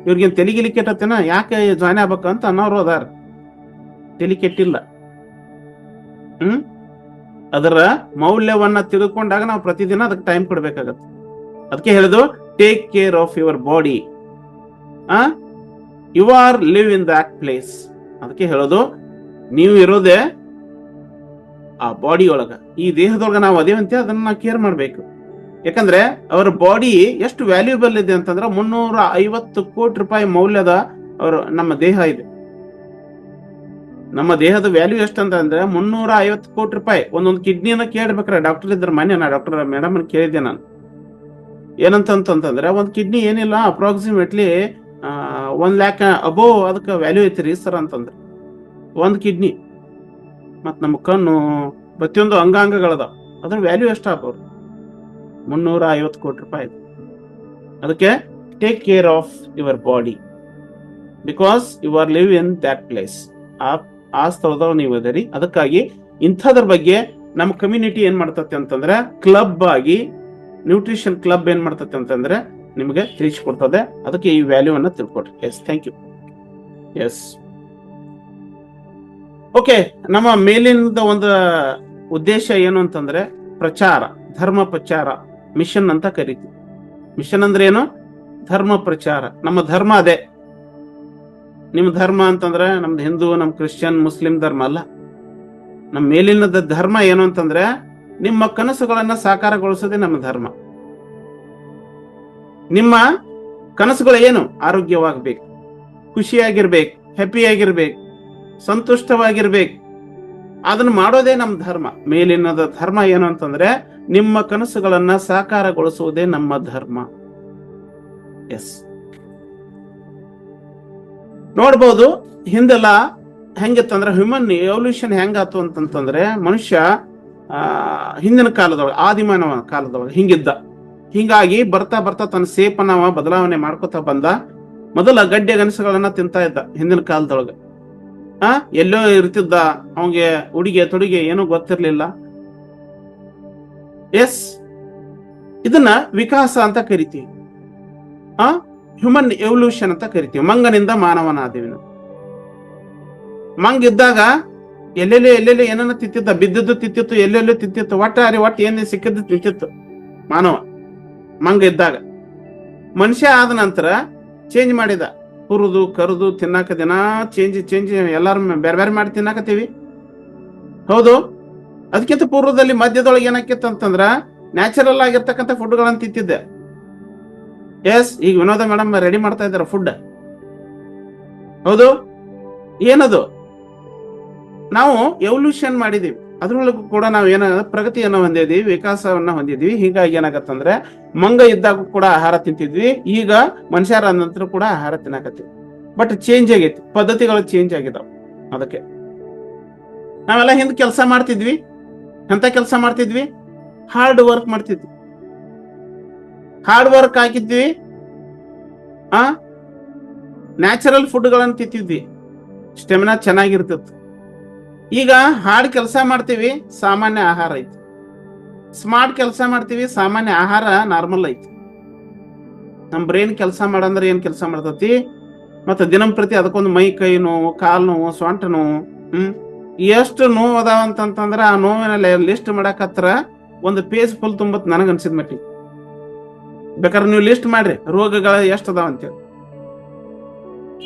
ಇವ್ರಿಗೆ ತೆಲಿಗಿಲಿ ಕೆಟ್ಟತ್ತೇನ, ಯಾಕೆ ಜಾಯ್ನ್ ಆಗ್ಬೇಕು ಅಂತ ಅನ್ನೋರು ಅದಾರ. ತೆಲಿ ಕೆಟ್ಟಿಲ್ಲ. ಅದರ ಮೌಲ್ಯವನ್ನ ತಿಳ್ಕೊಂಡಾಗ ನಾವು ಪ್ರತಿದಿನ ಅದಕ್ಕೆ ಟೈಮ್ ಕೊಡ್ಬೇಕಾಗತ್ತೆ. ಅದಕ್ಕೆ ಹೇಳುದು take care of your body. You are live in that place. ಅದಕ್ಕೆ ಹೇಳೋದು ನೀವು ಇರೋದೇ ಆ ಬಾಡಿ ಒಳಗ, ಈ ದೇಹದೊಳಗ ನಾವು ಅದೇವಂತೆ ಅದನ್ನ ನಾವು ಕೇರ್ ಮಾಡ್ಬೇಕು. ಯಾಕಂದ್ರೆ ಅವರ ಬಾಡಿ ಎಷ್ಟು ವ್ಯಾಲ್ಯೂಬಲ್ ಇದೆ ಅಂತಂದ್ರೆ 350 ಕೋಟಿ ರೂಪಾಯಿ ಮೌಲ್ಯದ ನಮ್ಮ ದೇಹ ಇದೆ. ನಮ್ಮ ದೇಹದ ವ್ಯಾಲ್ಯೂ ಎಷ್ಟಂತಂದ್ರೆ 350 ಕೋಟಿ ರೂಪಾಯಿ. ಒಂದೊಂದು ಕಿಡ್ನಿನ ಕೇಳ್ಬೇಕ್ರೆ ಡಾಕ್ಟರ್ ಇದ್ರ ಮನೆ ನಾ ಡಾಕ್ಟರ್ ಮೇಡಮ್ ಕೇಳಿದ್ದೆ ನಾನು. ಏನಂತಂದ್ರೆ ಒಂದು ಕಿಡ್ನಿ ಏನಿಲ್ಲ ಅಪ್ರಾಕ್ಸಿಮೇಟ್ಲಿ 1 ಲ್ಯಾಕ್ ಅಬೋವ್ ಅದಕ್ಕೆ ವ್ಯಾಲ್ಯೂ ಐತ್ರಿ ಸರ್ ಅಂತಂದ್ರೆ ಒಂದು ಕಿಡ್ನಿ. ಮತ್ ನಮ್ಮ ಕಣ್ಣು ಪ್ರತಿಯೊಂದು ಅಂಗಾಂಗಗಳದ ಅದ್ರ ವ್ಯಾಲ್ಯೂ ಎಷ್ಟ ಆಗ್ಬೋದು? 350 ಕೋಟಿ ರೂಪಾಯಿ. ಅದಕ್ಕೆ take care of your body because you are live in that place. ಆ ಸ್ಥಳದೊಳಗೆ ನೀವು ಅದರಿ. ಅದಕ್ಕಾಗಿ ಇಂಥದ್ರ ಬಗ್ಗೆ ನಮ್ಮ ಕಮ್ಯುನಿಟಿ ಏನ್ ಮಾಡ್ತತಿ ಅಂತಂದ್ರೆ ಕ್ಲಬ್ ಆಗಿ, ನ್ಯೂಟ್ರಿಷನ್ ಕ್ಲಬ್ ಏನ್ ಮಾಡ್ತತಿ ಅಂತಂದ್ರೆ ನಿಮಗೆ ತಿಳಿಸಿಕೊಡ್ತದೆ. ಅದಕ್ಕೆ ಈ ವ್ಯಾಲ್ಯೂ ಅನ್ನ ತಿಳ್ಕೊಡ್ರಿ. Yes, thank you. Yes, okay. ನಮ್ಮ ಮೇಲಿನ ಒಂದು ಉದ್ದೇಶ ಏನು ಅಂತಂದ್ರೆ ಪ್ರಚಾರ, ಧರ್ಮ ಪ್ರಚಾರ, ಮಿಷನ್ ಅಂತ ಕರಿತೀವಿ. ಮಿಷನ್ ಅಂದ್ರೆ ಏನು? ಧರ್ಮ ಪ್ರಚಾರ. ನಮ್ಮ ಧರ್ಮ ಅದೇ. ನಿಮ್ಮ ಧರ್ಮ ಅಂತಂದ್ರೆ ನಮ್ದು ಹಿಂದೂ, ನಮ್ ಕ್ರಿಶ್ಚಿಯನ್, ಮುಸ್ಲಿಂ ಧರ್ಮ ಅಲ್ಲ. ನಮ್ಮ ಮೇಲಿನದ ಧರ್ಮ ಏನು ಅಂತಂದ್ರೆ ನಿಮ್ಮ ಕನಸುಗಳನ್ನ ಸಾಕಾರಗೊಳಿಸೋದೇ ನಮ್ಮ ಧರ್ಮ. ನಿಮ್ಮ ಕನಸುಗಳು ಏನು? ಆರೋಗ್ಯವಾಗಬೇಕು, ಖುಷಿಯಾಗಿರ್ಬೇಕು, ಹ್ಯಾಪಿಯಾಗಿರ್ಬೇಕು, ಸಂತುಷ್ಟವಾಗಿರ್ಬೇಕು. ಅದನ್ನ ಮಾಡೋದೇ ನಮ್ಮ ಧರ್ಮ. ಮೇಲಿನದ ಧರ್ಮ ಏನು ಅಂತಂದ್ರೆ ನಿಮ್ಮ ಕನಸುಗಳನ್ನ ಸಾಕಾರಗೊಳಿಸುವುದೇ ನಮ್ಮ ಧರ್ಮ. ಎಸ್, ನೋಡ್ಬೋದು ಹಿಂದೆಲ್ಲ ಹೆಂಗಿತ್ತಂದ್ರೆ ಹ್ಯೂಮನ್ ಎವಲ್ಯೂಷನ್ ಹೆಂಗಾತು ಅಂತಂತಂದ್ರೆ ಮನುಷ್ಯ ಹಿಂದಿನ ಕಾಲದೊಳಗೆ, ಆದಿಮಾನವ ಕಾಲದೊಳಗೆ ಹಿಂಗಿದ್ದ. ಹಿಂಗಾಗಿ ಬರ್ತಾ ಬರ್ತಾ ತನ್ನ ಸೇಪನ್ನ ಬದಲಾವಣೆ ಮಾಡ್ಕೊತಾ ಬಂದ. ಮೊದಲ ಗಡ್ಡೆ ಗನಸುಗಳನ್ನ ತಿಂತಾ ಇದ್ದ ಹಿಂದಿನ ಕಾಲದೊಳಗೆ. ಎಲ್ಲೋ ಇರ್ತಿದ್ದ, ಅವನಿಗೆ ಉಡುಗೆ ತೊಡುಗೆ ಏನೂ ಗೊತ್ತಿರ್ಲಿಲ್ಲ. ಎಸ್, ಇದನ್ನ ವಿಕಾಸ ಅಂತ ಕರಿತೀವಿ. ಹ್ಯೂಮನ್ ಎವಲ್ಯೂಷನ್ ಅಂತ ಕರಿತೀವಿ. ಮಂಗನಿಂದ ಮಾನವನಾದೇವಿ ನಾವು. ಮಂಗ ಇದ್ದಾಗ ಎಲ್ಲೆಲ್ಲಿ ಏನನ್ನ ತಿಂತಿದ್ದ, ಬಿದ್ದದ್ದು ತಿಂತಿತ್ತು, ಎಲ್ಲೆಲ್ಲೂ ತಿಂತಿತ್ತು, ಒಟ್ಟು ಏನೇ ಸಿಕ್ಕಿದ್ದು ತಿಂತಿತ್ತು ಮಾನವ ಮಂಗ ಇದ್ದಾಗ. ಮನುಷ್ಯ ಆದ ನಂತರ ಚೇಂಜ್ ಮಾಡಿದ. ಹುರಿದು ಕರುದು ತಿನ್ನಾಕ ದಿನ ಚೇಂಜ್ ಎಲ್ಲಾರು ಬೇರೆ ಬೇರೆ ಮಾಡಿ ತಿನ್ನಾಕತ್ತೀವಿ. ಹೌದು. ಅದಕ್ಕಿಂತ ಪೂರ್ವದಲ್ಲಿ ಮಧ್ಯದೊಳಗೆ ಏನಾಕಿತ್ತು ಅಂತಂದ್ರ ನ್ಯಾಚುರಲ್ ಆಗಿರ್ತಕ್ಕಂಥ ಫುಡ್ಗಳನ್ನ ತಿಂತಿದ್ದೆ. ಎಸ್, ಈಗ ವಿನೋದ ಮೇಡಮ್ ರೆಡಿ ಮಾಡ್ತಾ ಇದ್ದಾರೆ ಫುಡ್. ಹೌದು. ಏನದು? ನಾವು ಎವಲ್ಯೂಷನ್ ಮಾಡಿದೀವಿ, ಅದ್ರೊಳಗೂ ಕೂಡ ನಾವು ಪ್ರಗತಿಯನ್ನ ಹೊಂದಿದೀವಿ, ವಿಕಾಸವನ್ನ ಹೊಂದಿದ್ವಿ. ಹೀಗಾಗಿ ಏನಾಗತ್ತಂದ್ರೆ ಮಂಗ ಇದ್ದಾಗ ಕೂಡ ಆಹಾರ ತಿಂತಿದ್ವಿ, ಈಗ ಮನುಷ್ಯರ ನಂತರ ಕೂಡ ಆಹಾರ ತಿನ್ನಕತ್ತೀವಿ. ಬಟ್ ಚೇಂಜ್ ಆಗೈತಿ, ಪದ್ಧತಿಗಳು ಚೇಂಜ್ ಆಗಿದಾವ. ಅದಕ್ಕೆ ನಾವೆಲ್ಲ ಹಿಂದ್ ಕೆಲಸ ಮಾಡ್ತಿದ್ವಿ. ಎಂತ ಕೆಲಸ ಮಾಡ್ತಿದ್ವಿ? ಹಾರ್ಡ್ ವರ್ಕ್ ಮಾಡ್ತಿದ್ವಿ, ಹಾರ್ಡ್ ವರ್ಕ್ ಹಾಕಿದ್ವಿ. ನ್ಯಾಚುರಲ್ ಫುಡ್ಗಳನ್ನು ತಿಂತಿದ್ವಿ, ಸ್ಟೆಮಿನಾ ಚೆನ್ನಾಗಿರ್ತಿತ್ತು. ಈಗ ಹಾರ್ಡ್ ಕೆಲಸ ಮಾಡ್ತೀವಿ, ಸಾಮಾನ್ಯ ಆಹಾರ ಐತಿ. ಸ್ಮಾರ್ಟ್ ಕೆಲಸ ಮಾಡ್ತೀವಿ, ಸಾಮಾನ್ಯ ಆಹಾರ ನಾರ್ಮಲ್ ಐತಿ. ನಮ್ ಬ್ರೈನ್ ಕೆಲಸ ಮಾಡಂದ್ರೆ ಏನ್ ಕೆಲಸ ಮಾಡ್ತತಿ? ಮತ್ತೆ ದಿನಂಪ್ರತಿ ಅದಕ್ಕೊಂದು ಮೈ ಕೈ ನೋವು, ಕಾಲ್ ನೋವು, ಸೊಂಟ ನೋವು. ಎಷ್ಟು ನೋವು ಅದಾವ ಅಂತಂತಂದ್ರ ಆ ನೋವಿನ ಲಿಸ್ಟ್ ಮಾಡಕತ್ರ ಒಂದು ಪೇಜ್ ಫುಲ್ ತುಂಬತ್ ನನಗ ಅನ್ಸಿದ್ ಮಟ್ಟಿ. ಬೇಕಾದ್ರೆ ನೀವು ಲಿಸ್ಟ್ ಮಾಡ್ರಿ ರೋಗಗಳ ಎಷ್ಟು ಅದಾವ ಅಂತೇಳಿ.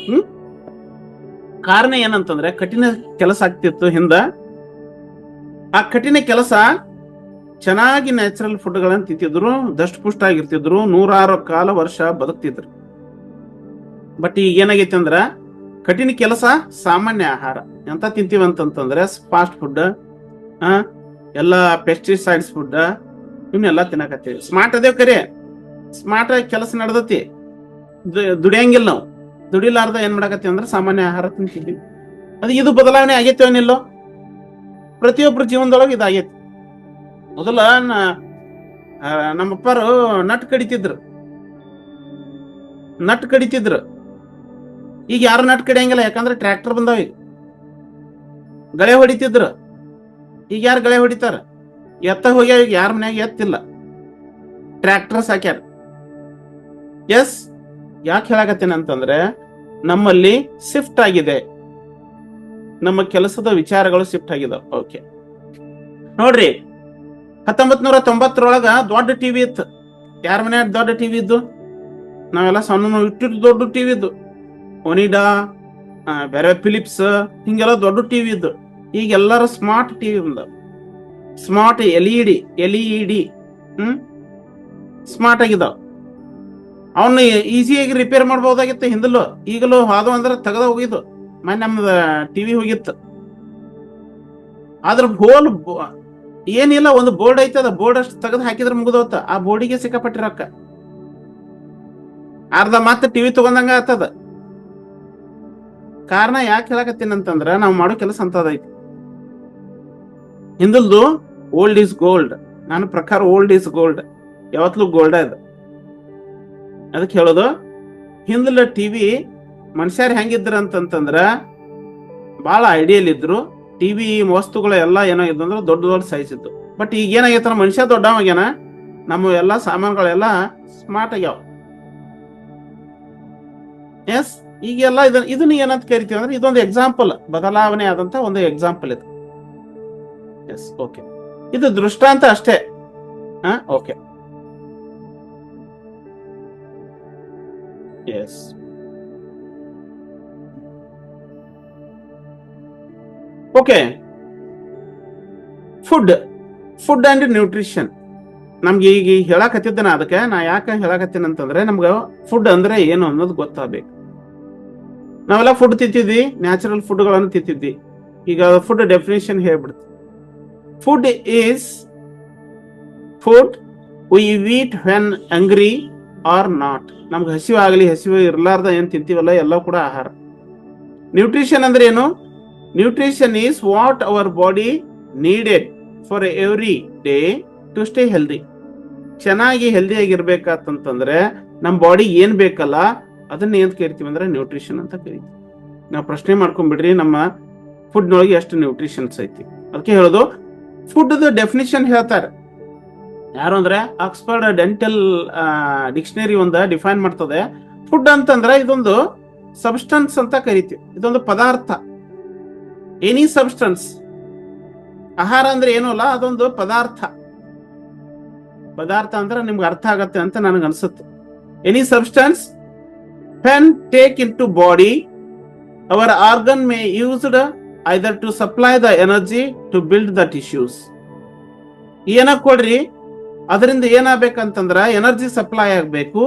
ಕಾರಣ ಏನಂತಂದ್ರೆ ಕಠಿಣ ಕೆಲಸ ಆಗ್ತಿತ್ತು ಹಿಂದ. ಆ ಕಠಿಣ ಕೆಲಸ ಚೆನ್ನಾಗಿ ನ್ಯಾಚುರಲ್ ಫುಡ್ಗಳನ್ನ ತಿಂತಿದ್ರು, ದಷ್ಟಪುಷ್ಟ ಆಗಿರ್ತಿದ್ರು, 106 ಕಾಲ ವರ್ಷ ಬದುಕ್ತಿದ್ರು. ಬಟ್ ಈಗ ಏನಾಗೈತಿ ಅಂದ್ರ ಕಠಿಣ ಕೆಲಸ, ಸಾಮಾನ್ಯ ಆಹಾರ ಎಂತ ತಿಂತೀವಿ ಅಂತಂತಂದ್ರೆ ಫಾಸ್ಟ್ ಫುಡ್, ಎಲ್ಲ ಪೆಸ್ಟಿಸೈಡ್ಸ್ ಫುಡ್, ಇವನ್ನೆಲ್ಲ ತಿನ್ನಕತ್ತೀವಿ. ಸ್ಮಾರ್ಟ್ ಅದೇವ್ ಕರೆ, ಸ್ಮಾರ್ಟ್ ಆಗಿ ಕೆಲಸ ನಡೆದತಿ, ದುಡಿಯಂಗಿಲ್ಲ. ನಾವು ದುಡಿಲಾರ್ದ ಏನ್ ಮಾಡಕತ್ತೀವಿ ಅಂದ್ರೆ ಸಾಮಾನ್ಯ ಆಹಾರ ತಿಂತೀವಿ. ಇದು ಬದಲಾವಣೆ ಆಗೈತೆ ಏನಿಲ್ಲೋ? ಪ್ರತಿಯೊಬ್ಬರ ಜೀವನದೊಳಗೆ ಇದಾಗೈತಿ. ಮೊದಲ ನಮ್ಮಪ್ಪರು ನಟ್ ಕಡಿತಿದ್ರು. ಈಗ ಯಾರು ನಟ್ ಕಡಿಯಂಗಿಲ್ಲ, ಯಾಕಂದ್ರೆ ಟ್ರ್ಯಾಕ್ಟರ್ ಬಂದಾವ. ಈಗ ಗಳೆ ಹೊಡಿತಿದ್ರು, ಈಗ ಯಾರು ಗಳೆ ಹೊಡಿತಾರ? ಎತ್ತ ಹೋಗ್ಯಾವ. ಈಗ ಯಾರ ಮನ್ಯಾಗ ಎತ್ತಿಲ್ಲ, ಟ್ರ್ಯಾಕ್ಟರ್ ಸಾಕ್ಯಾರ. ಎಸ್, ಯಾಕೆ ಹೇಳಕತ್ತೇನೆ ಅಂತಂದ್ರೆ ನಮ್ಮಲ್ಲಿ ಶಿಫ್ಟ್ ಆಗಿದೆ, ನಮ್ಮ ಕೆಲಸದ ವಿಚಾರಗಳು ಶಿಫ್ಟ್ ಆಗಿದಾವ. ಓಕೆ ನೋಡ್ರಿ, 1990 ದೊಡ್ಡ ಟಿವಿ ಇತ್ತು. ಯಾರ ಮನೆ ದೊಡ್ಡ ಟಿವಿ ಇದ್ದು? ನಾವೆಲ್ಲ ಸಣ್ಣ ಇಟ್ಟಿಟ್ಟು ದೊಡ್ಡ ಟಿವಿ ಇದ್ದು. ಒನಿಡಾ, ಬೇರೆ ಫಿಲಿಪ್ಸ್, ಹಿಂಗೆಲ್ಲ ದೊಡ್ಡ ಟಿವಿ ಇದ್ದು. ಈಗ ಎಲ್ಲರೂ ಸ್ಮಾರ್ಟ್ ಟಿವಿ ಬಂದ, ಸ್ಮಾರ್ಟ್ ಎಲ್.ಇ.ಡಿ ಸ್ಮಾರ್ಟ್ ಆಗಿದಾವ. ಅವನ್ನ ಈಸಿಯಾಗಿ ರಿಪೇರ್ ಮಾಡಬಹುದಾಗಿತ್ತು ಹಿಂದಲು. ಈಗಲೂ ಅದು ಅಂದ್ರೆ ತೆಗೆದ ಹೋಗಿದ್ದು. ಮೊನ್ನೆ ನಮ್ದು ಟಿವಿ ಹೋಗಿತ್ತು. ಅದ್ರ ಹೋಲ್ ಏನಿಲ್ಲ, ಒಂದು ಬೋರ್ಡ್ ಐತದ, ಬೋರ್ಡ್ ಅಷ್ಟು ತೆಗೆದು ಹಾಕಿದ್ರೆ ಮುಗಿದೋತ. ಆ ಬೋರ್ಡಿಗೆ ಸಿಕ್ಕಾಪಟ್ಟಿರಕ್ಕ ಅರ್ಧ ಮತ್ತೆ ಟಿವಿ ತಗೊಂಡಂಗ ಆತದ. ಕಾರಣ ಯಾಕೆ ಹೇಳಕತ್ತೀನಿ ಅಂತಂದ್ರ ನಾವು ಮಾಡೋ ಕೆಲಸ ಅಂತದೈತಿ. ಹಿಂದಲ್ದು ಓಲ್ಡ್ ಈಸ್ ಗೋಲ್ಡ್. ನನ್ನ ಪ್ರಕಾರ ಓಲ್ಡ್ ಈಸ್ ಗೋಲ್ಡ್, ಯಾವತ್ಲೂ ಗೋಲ್ಡ್ ಇದೆ. ಅದಕ್ಕೆ ಹೇಳೋದು, ಹಿಂದಲ ಟಿವಿ ಮನುಷ್ಯರು ಹೆಂಗಿದ್ರು ಅಂತಂತಂದ್ರ ಬಹಳ ಐಡಿಯಲ್ ಇದ್ರು. ಟಿವಿ ವಸ್ತುಗಳು ಎಲ್ಲ ಏನಾಗಿದ್ದು ಅಂದ್ರೆ ದೊಡ್ಡ ದೊಡ್ಡ ಸೈಜ್ ಇತ್ತು. ಬಟ್ ಈಗ ಏನಾಗೈತ, ಮನುಷ್ಯ ದೊಡ್ಡವಾಗ್ಯಾನ, ನಮ್ಮ ಎಲ್ಲಾ ಸಾಮಾನುಗಳೆಲ್ಲ ಸ್ಮಾರ್ಟ್ ಆಗ್ಯಾವ. ಎಸ್, ಈಗೆಲ್ಲ ಇದನ್ನ ಏನಂತ ಕರಿತೀವಿ ಅಂದ್ರೆ ಇದೊಂದು ಎಕ್ಸಾಂಪಲ್, ಬದಲಾವಣೆ ಆದಂತ ಒಂದು ಎಕ್ಸಾಂಪಲ್ ಇದು. ಎಸ್, ಓಕೆ, ಇದು ದೃಷ್ಟಾಂತ ಅಷ್ಟೇ. Okay, yes, okay. Food and nutrition ನಮ್ಗೆ ಈಗ ಹೇಳಕತ್ತಿದ್ದೇನೆ. ಅದಕ್ಕೆ ನಾ ಯಾಕೆ ಹೇಳಕತ್ತೀನಿ ಅಂತಂದ್ರೆ ನಮ್ಗೆ ಫುಡ್ ಅಂದ್ರೆ ಏನು ಅನ್ನೋದು ಗೊತ್ತಾಗಬೇಕು. ನಾವೆಲ್ಲ ಫುಡ್ ತಿಂತಿದ್ವಿ, ನ್ಯಾಚುರಲ್ ಫುಡ್ಗಳನ್ನು ತಿಂತಿದ್ವಿ. ಈಗ ಫುಡ್ ಡೆಫಿನೇಷನ್ ಹೇಳ್ಬಿಡ್ತೀವಿ. Food is food we eat when hungry or not. ನಮ್ಗೆ ಹಸಿವು ಆಗಲಿ ಹಸಿವು ಇರಲಾರ್ದ ಏನ್ ತಿಂತೀವಲ್ಲ ಎಲ್ಲ ಕೂಡ ಆಹಾರ. ನ್ಯೂಟ್ರಿಷನ್ ಅಂದ್ರೆ ಏನು? Nutrition is what our body needed for every day to stay healthy. ಚೆನ್ನಾಗಿ ಹೆಲ್ದಿ ಆಗಿರ್ಬೇಕಂತಂದ್ರೆ ನಮ್ಮ ಬಾಡಿ ಏನ್ ಬೇಕಲ್ಲ ಅದನ್ನ ಏನ್ ಕರಿತೀವಿ ಅಂದ್ರೆ ನ್ಯೂಟ್ರಿಷನ್ ಅಂತ ಕರಿತೀವಿ. ನಾವು ಪ್ರಶ್ನೆ ಮಾಡ್ಕೊಂಡ್ಬಿಡ್ರಿ, ನಮ್ಮ ಫುಡ್ ನೊಳಗೆ ಎಷ್ಟು ನ್ಯೂಟ್ರಿಷನ್ಸ್ ಐತಿ. ಅದಕ್ಕೆ ಹೇಳೋದು, ಫುಡ್ ಡೆಫಿನಿಷನ್ ಹೇಳ್ತಾರೆ ಯಾರು ಅಂದ್ರೆ ಆಕ್ಸ್ಫರ್ಡ್ ಡೆಂಟಲ್ ಡಿಕ್ಷನರಿ ಒಂದು ಡಿಫೈನ್ ಮಾಡ್ತದೆ. ಫುಡ್ ಅಂತಂದ್ರೆ ಇದೊಂದು ಸಬ್ಸ್ಟೆನ್ಸ್ ಅಂತ ಕರಿತೀವಿ, ಇದೊಂದು ಪದಾರ್ಥ. ಎನಿ ಸಬ್ಸ್ಟೆನ್ಸ್, ಆಹಾರ ಅಂದ್ರೆ ಏನೂ ಅಲ್ಲ, ಅದೊಂದು ಪದಾರ್ಥ. ಪದಾರ್ಥ ಅಂದ್ರೆ ನಿಮ್ಗೆ ಅರ್ಥ ಆಗತ್ತೆ ಅಂತ ನನಗೆ ಅನ್ಸುತ್ತೆ. Any substance when take into body, our organ may used either to supply the energy to build the tissues. ಏನ ಕೊಡ್ರಿ, ಅದರಿಂದ ಏನಾಗಬೇಕಂತಂದ್ರ ಎನರ್ಜಿ ಸಪ್ಲೈ ಆಗ್ಬೇಕು,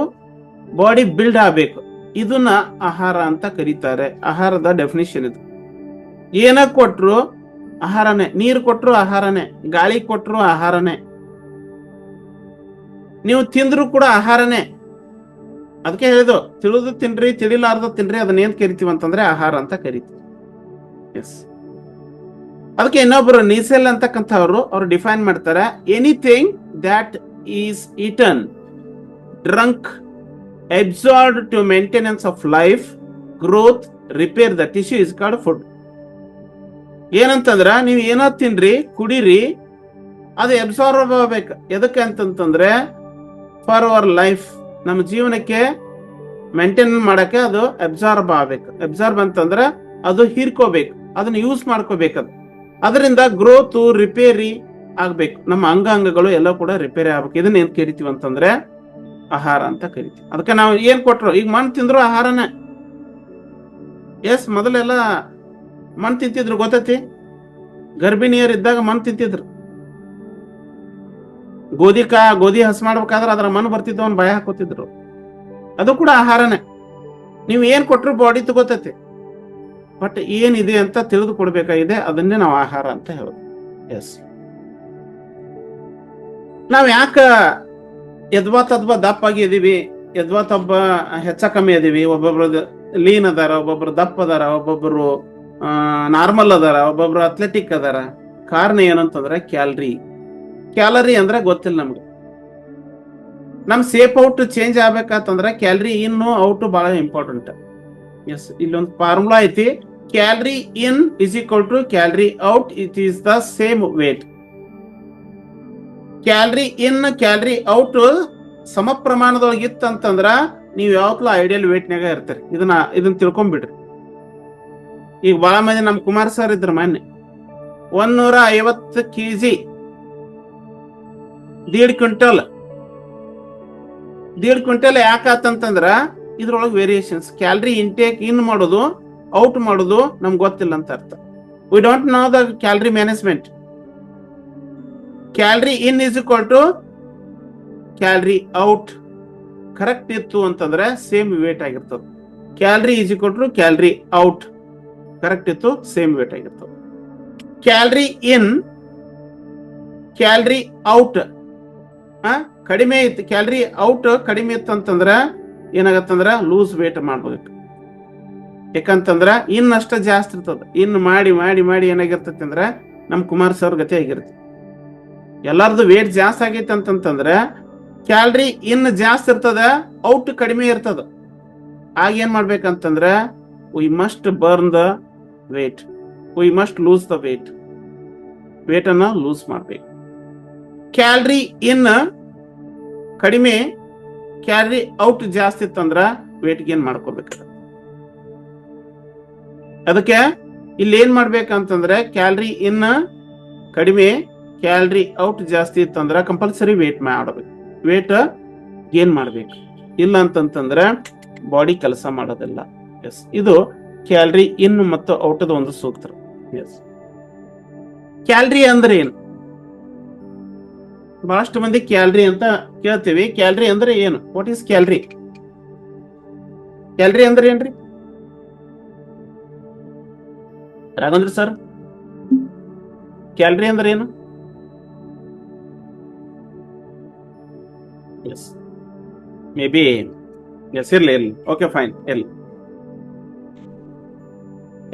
ಬಾಡಿ ಬಿಲ್ಡ್ ಆಗ್ಬೇಕು. ಇದನ್ನ ಆಹಾರ ಅಂತ ಕರೀತಾರೆ. ಆಹಾರದ ಡೆಫಿನಿಷನ್ ಇದು. ಏನ ಕೊಟ್ರು ಆಹಾರನೇ, ನೀರು ಕೊಟ್ರು ಆಹಾರನೇ, ಗಾಳಿ ಕೊಟ್ರು ಆಹಾರನೇ, ನೀವು ತಿಂದ್ರು ಕೂಡ ಆಹಾರನೇ. ಅದಕ್ಕೆ ಹೇಳಿದು ತಿಳಿದು ತಿನ್ರಿ, ತಿಳಿಲಾರ್ದು ತಿನ್ರಿ, ಅದನ್ನೇನ್ ಕರಿತೀವಿ ಅಂತಂದ್ರೆ ಆಹಾರ ಅಂತ ಕರಿತೀವಿ. ಎಸ್, ಅದಕ್ಕೆ ಇನ್ನೊಬ್ರು ನೀಸೆಲ್ ಅಂತಕ್ಕಂಥವ್ರು ಅವ್ರು ಡಿಫೈನ್ ಮಾಡ್ತಾರೆ, anything that is eaten, drunk, absorbed to maintenance of life, growth, repair the tissue is called food. ಏನಂತಂದ್ರ ನೀವು ಏನೋ ತಿನ್ರಿ, ಕುಡೀರಿ, ಅದು ಅಬ್ಸಾರ್ಬ್ ಆಗ್ಬೇಕು. ಎದಕ್ಕೆ ಅಂತಂತಂದ್ರೆ ಫಾರ್ ಅವರ್ ಲೈಫ್, ನಮ್ಮ ಜೀವನಕ್ಕೆ ಮೇಂಟೈನ್ ಮಾಡಕ್ಕೆ ಅದು ಅಬ್ಸಾರ್ಬ್ ಆಗ್ಬೇಕು. ಅಬ್ಸಾರ್ಬ್ ಅಂತಂದ್ರೆ ಅದು ಹೀರ್ಕೋಬೇಕು, ಅದನ್ನ ಯೂಸ್ ಮಾಡ್ಕೋಬೇಕದು. ಅದರಿಂದ ಗ್ರೋತ್, ರಿಪೇರಿ ಆಗ್ಬೇಕು, ನಮ್ಮ ಅಂಗಾಂಗಗಳು ಎಲ್ಲ ಕೂಡ ರಿಪೇರಿ ಆಗ್ಬೇಕು. ಇದನ್ನ ಏನ್ ಕರಿತೀವಿ ಅಂತಂದ್ರೆ ಆಹಾರ ಅಂತ ಕರಿತೀವಿ. ಅದಕ್ಕೆ ನಾವು ಏನ್ ಕೊಟ್ರು, ಈಗ ಮಣ್ಣು ತಿಂದ್ರು ಆಹಾರನೇ. ಎಸ್, ಮೊದಲೆಲ್ಲ ಮಣ್ಣು ತಿಂತಿದ್ರು, ಗೊತ್ತೈತಿ? ಗರ್ಭಿಣಿಯರ್ ಇದ್ದಾಗ ಮಣ್ಣು ತಿಂತಿದ್ರು. ಗೋಧಿ ಹಸ್ ಮಾಡ್ಬೇಕಾದ್ರೆ ಅದರ ಮಣ್ಣು ಬರ್ತಿದ್ವು, ಅವ್ನು ಭಯ ಹಾಕೋತಿದ್ರು. ಅದು ಕೂಡ ಆಹಾರನೇ. ನೀವು ಏನ್ ಕೊಟ್ರು ಬಾಡಿ ತಗೋತೈತಿ, ಬಟ್ ಏನಿದೆ ಅಂತ ತಿಳಿದು ಕೊಡ್ಬೇಕಾಗಿದೆ, ಅದನ್ನೇ ನಾವು ಆಹಾರ ಅಂತ ಹೇಳೋದು. ಎಸ್, ನಾವ್ ಯಾಕ ಯದ್ವಾ ತದ್ವಾ ದಪ್ಪ ಆಗಿದೀವಿ, ಯದ್ವಾ ತಬ್ಬ ಹೆಚ್ಚ ಕಮ್ಮಿ ಅದೀವಿ, ಒಬ್ಬೊಬ್ರು ಲೀನ್ ಅದಾರ, ಒಬ್ಬೊಬ್ರು ದಪ್ಪ ಅದಾರ, ಒಬ್ಬೊಬ್ರು ನಾರ್ಮಲ್ ಅದಾರ, ಒಬ್ಬೊಬ್ರು ಅಥ್ಲೆಟಿಕ್ ಅದಾರ. ಕಾರಣ ಏನಂತಂದ್ರೆ ಕ್ಯಾಲರಿ ಅಂದ್ರೆ ಗೊತ್ತಿಲ್ಲ ನಮ್ಗೆ. ನಮ್ ಸೇಫ್ ಔಟ್ ಚೇಂಜ್ ಆಗ್ಬೇಕಂತಂದ್ರೆ ಕ್ಯಾಲರಿ ಇನ್ ಔಟ್ ಬಹಳ ಇಂಪಾರ್ಟೆಂಟ್. ಎಸ್, ಇಲ್ಲೊಂದು ಫಾರ್ಮುಲಾ ಐತಿ, calorie in is equal to calorie out, it is the same weight. Calorie in calorie out ಸಮ ಪ್ರಮಾಣದೊಳಗೆ ಇತ್ತಂತಂದ್ರ ನೀವು ಯಾವತ್ತೂ ಐಡಿಯಲ್ ವೇಟ್ನಾಗ ಇರ್ತೀರಿ. ಇದನ್ನ ತಿಳ್ಕೊಂಡ್ಬಿಡ್ರಿ. ಈಗ ಬಹಳ ಮಂದಿ ನಮ್ ಕುಮಾರ್ ಸರ್ ಇದ್ರ ಮೊನ್ನೆ 150 kg, 1.5 ಕ್ವಿಂಟಲ್ ಯಾಕಂತಂದ್ರ ಇದ್ರೊಳಗೆ ವೇರಿಯೇಷನ್ಸ್. ಕ್ಯಾಲರಿ ಇಂಟೇಕ್ ಇನ್ ಮಾಡೋದು, ಔಟ್ ಮಾಡೋದು ನಮ್ಗೆ ಗೊತ್ತಿಲ್ಲ ಅಂತ ಅರ್ಥ. We don't know the calorie management. Calorie in is equal to calorie out correct ಇತ್ತು ಅಂತಂದ್ರೆ ಸೇಮ್ ವೇಟ್ ಆಗಿರ್ತದೆ. Calorie is equal to calorie out correct ಇತ್ತು, ಸೇಮ್ ವೇಟ್ ಆಗಿರ್ತದೆ. ಕ್ಯಾಲರಿ ಇನ್ ಕ್ಯಾಲರಿ ಔಟ್ ಕಡಿಮೆ ಇತ್ತು, ಕ್ಯಾಲರಿ ಔಟ್ ಕಡಿಮೆ ಇತ್ತು ಅಂತಂದ್ರ ಏನಾಗತ್ತಂದ್ರ ಲೂಸ್ ವೇಟ್ ಮಾಡ್ಬೇಕು. ಯಾಕಂತಂದ್ರ ಇನ್ನಷ್ಟ ಜಾಸ್ತಿ ಇರ್ತದ. ಇನ್ ಮಾಡಿ ಮಾಡಿ ಮಾಡಿ ಏನಾಗಿರ್ತೈತಿ ಅಂದ್ರ ನಮ್ ಕುಮಾರ್ ಸರ್ ಗತಿ ಆಗಿರ್ತೈತಿ. ಎಲ್ಲಾರ್ದು ವೇಟ್ ಜಾಸ್ತಿ ಆಗೈತೆ ಅಂತಂತಂದ್ರೆ ಕ್ಯಾಲರಿ ಇನ್ ಜಾಸ್ತಿ ಇರ್ತದ, ಔಟ್ ಕಡಿಮೆ ಇರ್ತದ. ಆಗ ಏನ್ ಮಾಡ್ಬೇಕಂತಂದ್ರ we must burn the weight, we must lose the weight ಅನ್ನ ಲೂಸ್ ಮಾಡ್ಬೇಕು. ಕ್ಯಾಲರಿ ಇನ್ ಕಡಿಮೆ, ಕ್ಯಾಲರಿ ಔಟ್ ಜಾಸ್ತಿ ಇತ್ತಂದ್ರ ವೇಟ್ ಗೇನ್ ಮಾಡ್ಕೋಬೇಕು. ಅದಕ್ಕೆ ಇಲ್ಲಿ ಏನ್ ಮಾಡ್ಬೇಕಂತಂದ್ರೆ ಕ್ಯಾಲರಿ ಇನ್ ಕಡಿಮೆ, ಕ್ಯಾಲರಿ ಔಟ್ ಜಾಸ್ತಿ ಇತ್ತಂದ್ರ ಕಂಪಲ್ಸರಿ ವೇಟ್ ಮಾಡಬೇಕು, ವೇಟ್ ಗೇನ್ ಮಾಡ್ಬೇಕು. ಇಲ್ಲ ಅಂತಂತಂದ್ರೆ ಬಾಡಿ ಕೆಲಸ ಮಾಡೋದಿಲ್ಲ. ಎಸ್, ಇದು ಕ್ಯಾಲರಿ ಇನ್ ಮತ್ತು ಔಟದ ಒಂದು ಸೂತ್ರ. ಎಸ್, ಕ್ಯಾಲರಿ ಅಂದ್ರೆ ಏನು? ಬಹಳಷ್ಟು ಮಂದಿ ಕ್ಯಾಲರಿ ಅಂತ ಕೇಳ್ತೀವಿ. ಕ್ಯಾಲರಿ ಅಂದ್ರೆ ಏನು? What is calorie? ಕ್ಯಾಲರಿ ಅಂದ್ರೆ ಏನ್ರಿ ರಾಘವೇಂದ್ರ ಸರ್? ಕ್ಯಾಲರಿ ಅಂದ್ರೆ ಏನು? ಎಸ್, ಮೇ ಬಿ ಎಸ್, ಇರ್ಲಿ. ಓಕೆ, ಫೈನ್, ಇರ್ಲಿ.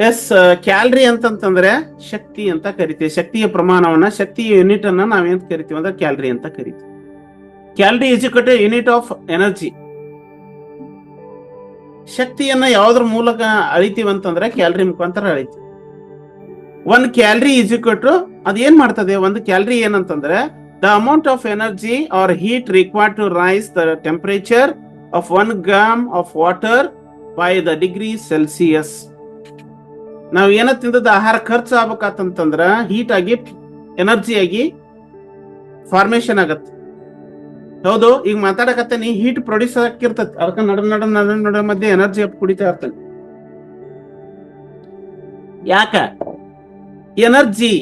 ಎಸ್, ಕ್ಯಾಲರಿ ಅಂತಂತಂದ್ರೆ ಶಕ್ತಿ ಅಂತ ಕರಿತೀವಿ. ಶಕ್ತಿಯ ಪ್ರಮಾಣವನ್ನ, ಶಕ್ತಿಯ ಯೂನಿಟ್ ಅನ್ನ ನಾವೇನ್ ಕರಿತೀವಿ ಅಂದ್ರೆ ಕ್ಯಾಲರಿ ಅಂತ ಕರಿತೀವಿ. Calorie is equal to unit of energy. ಶಕ್ತಿಯನ್ನ ಯಾವ್ದ್ರ ಮೂಲಕ ಅಳಿತೀವಿ ಅಂತಂದ್ರೆ ಕ್ಯಾಲರಿ ಮುಖಾಂತರ ಅಳಿತೀವಿ. 1 ಕ್ಯಾಲರಿ ಇಸ್ ಈಕ್ವಲ್ ಟು, ಅದೇನ್ ಮಾಡ್ತದೆ, 1 ಕ್ಯಾಲರಿ ಏನಂತಂದ್ರೆ the amount of energy or heat required to rise the temperature of 1 gram of water by the degree Celsius. ನಾವು ಏನ ತಿಂದದ ಆಹಾರ ಖರ್ಚು ಆಗ್ಬೇಕಂತಂದ್ರ ಹೀಟ್ ಆಗಿ, ಎನರ್ಜಿ ಆಗಿ ಫಾರ್ಮೇಶನ್ ಆಗತ್ತೆ. ಹೌದು, ಈಗ ಮಾತಾಡಕತ್ತೇನಿ, ಹೀಟ್ ಪ್ರೊಡ್ಯೂಸ್ ಆಗಿರ್ತೈತಿ. ಅದಕ್ಕೆ ನಡ ಮಧ್ಯೆ ಎನರ್ಜಿ ಅಪ್ ಕುಡಿತಾ ಇರ್ತಾನೆ. ಯಾಕ? ಎನರ್ಜಿ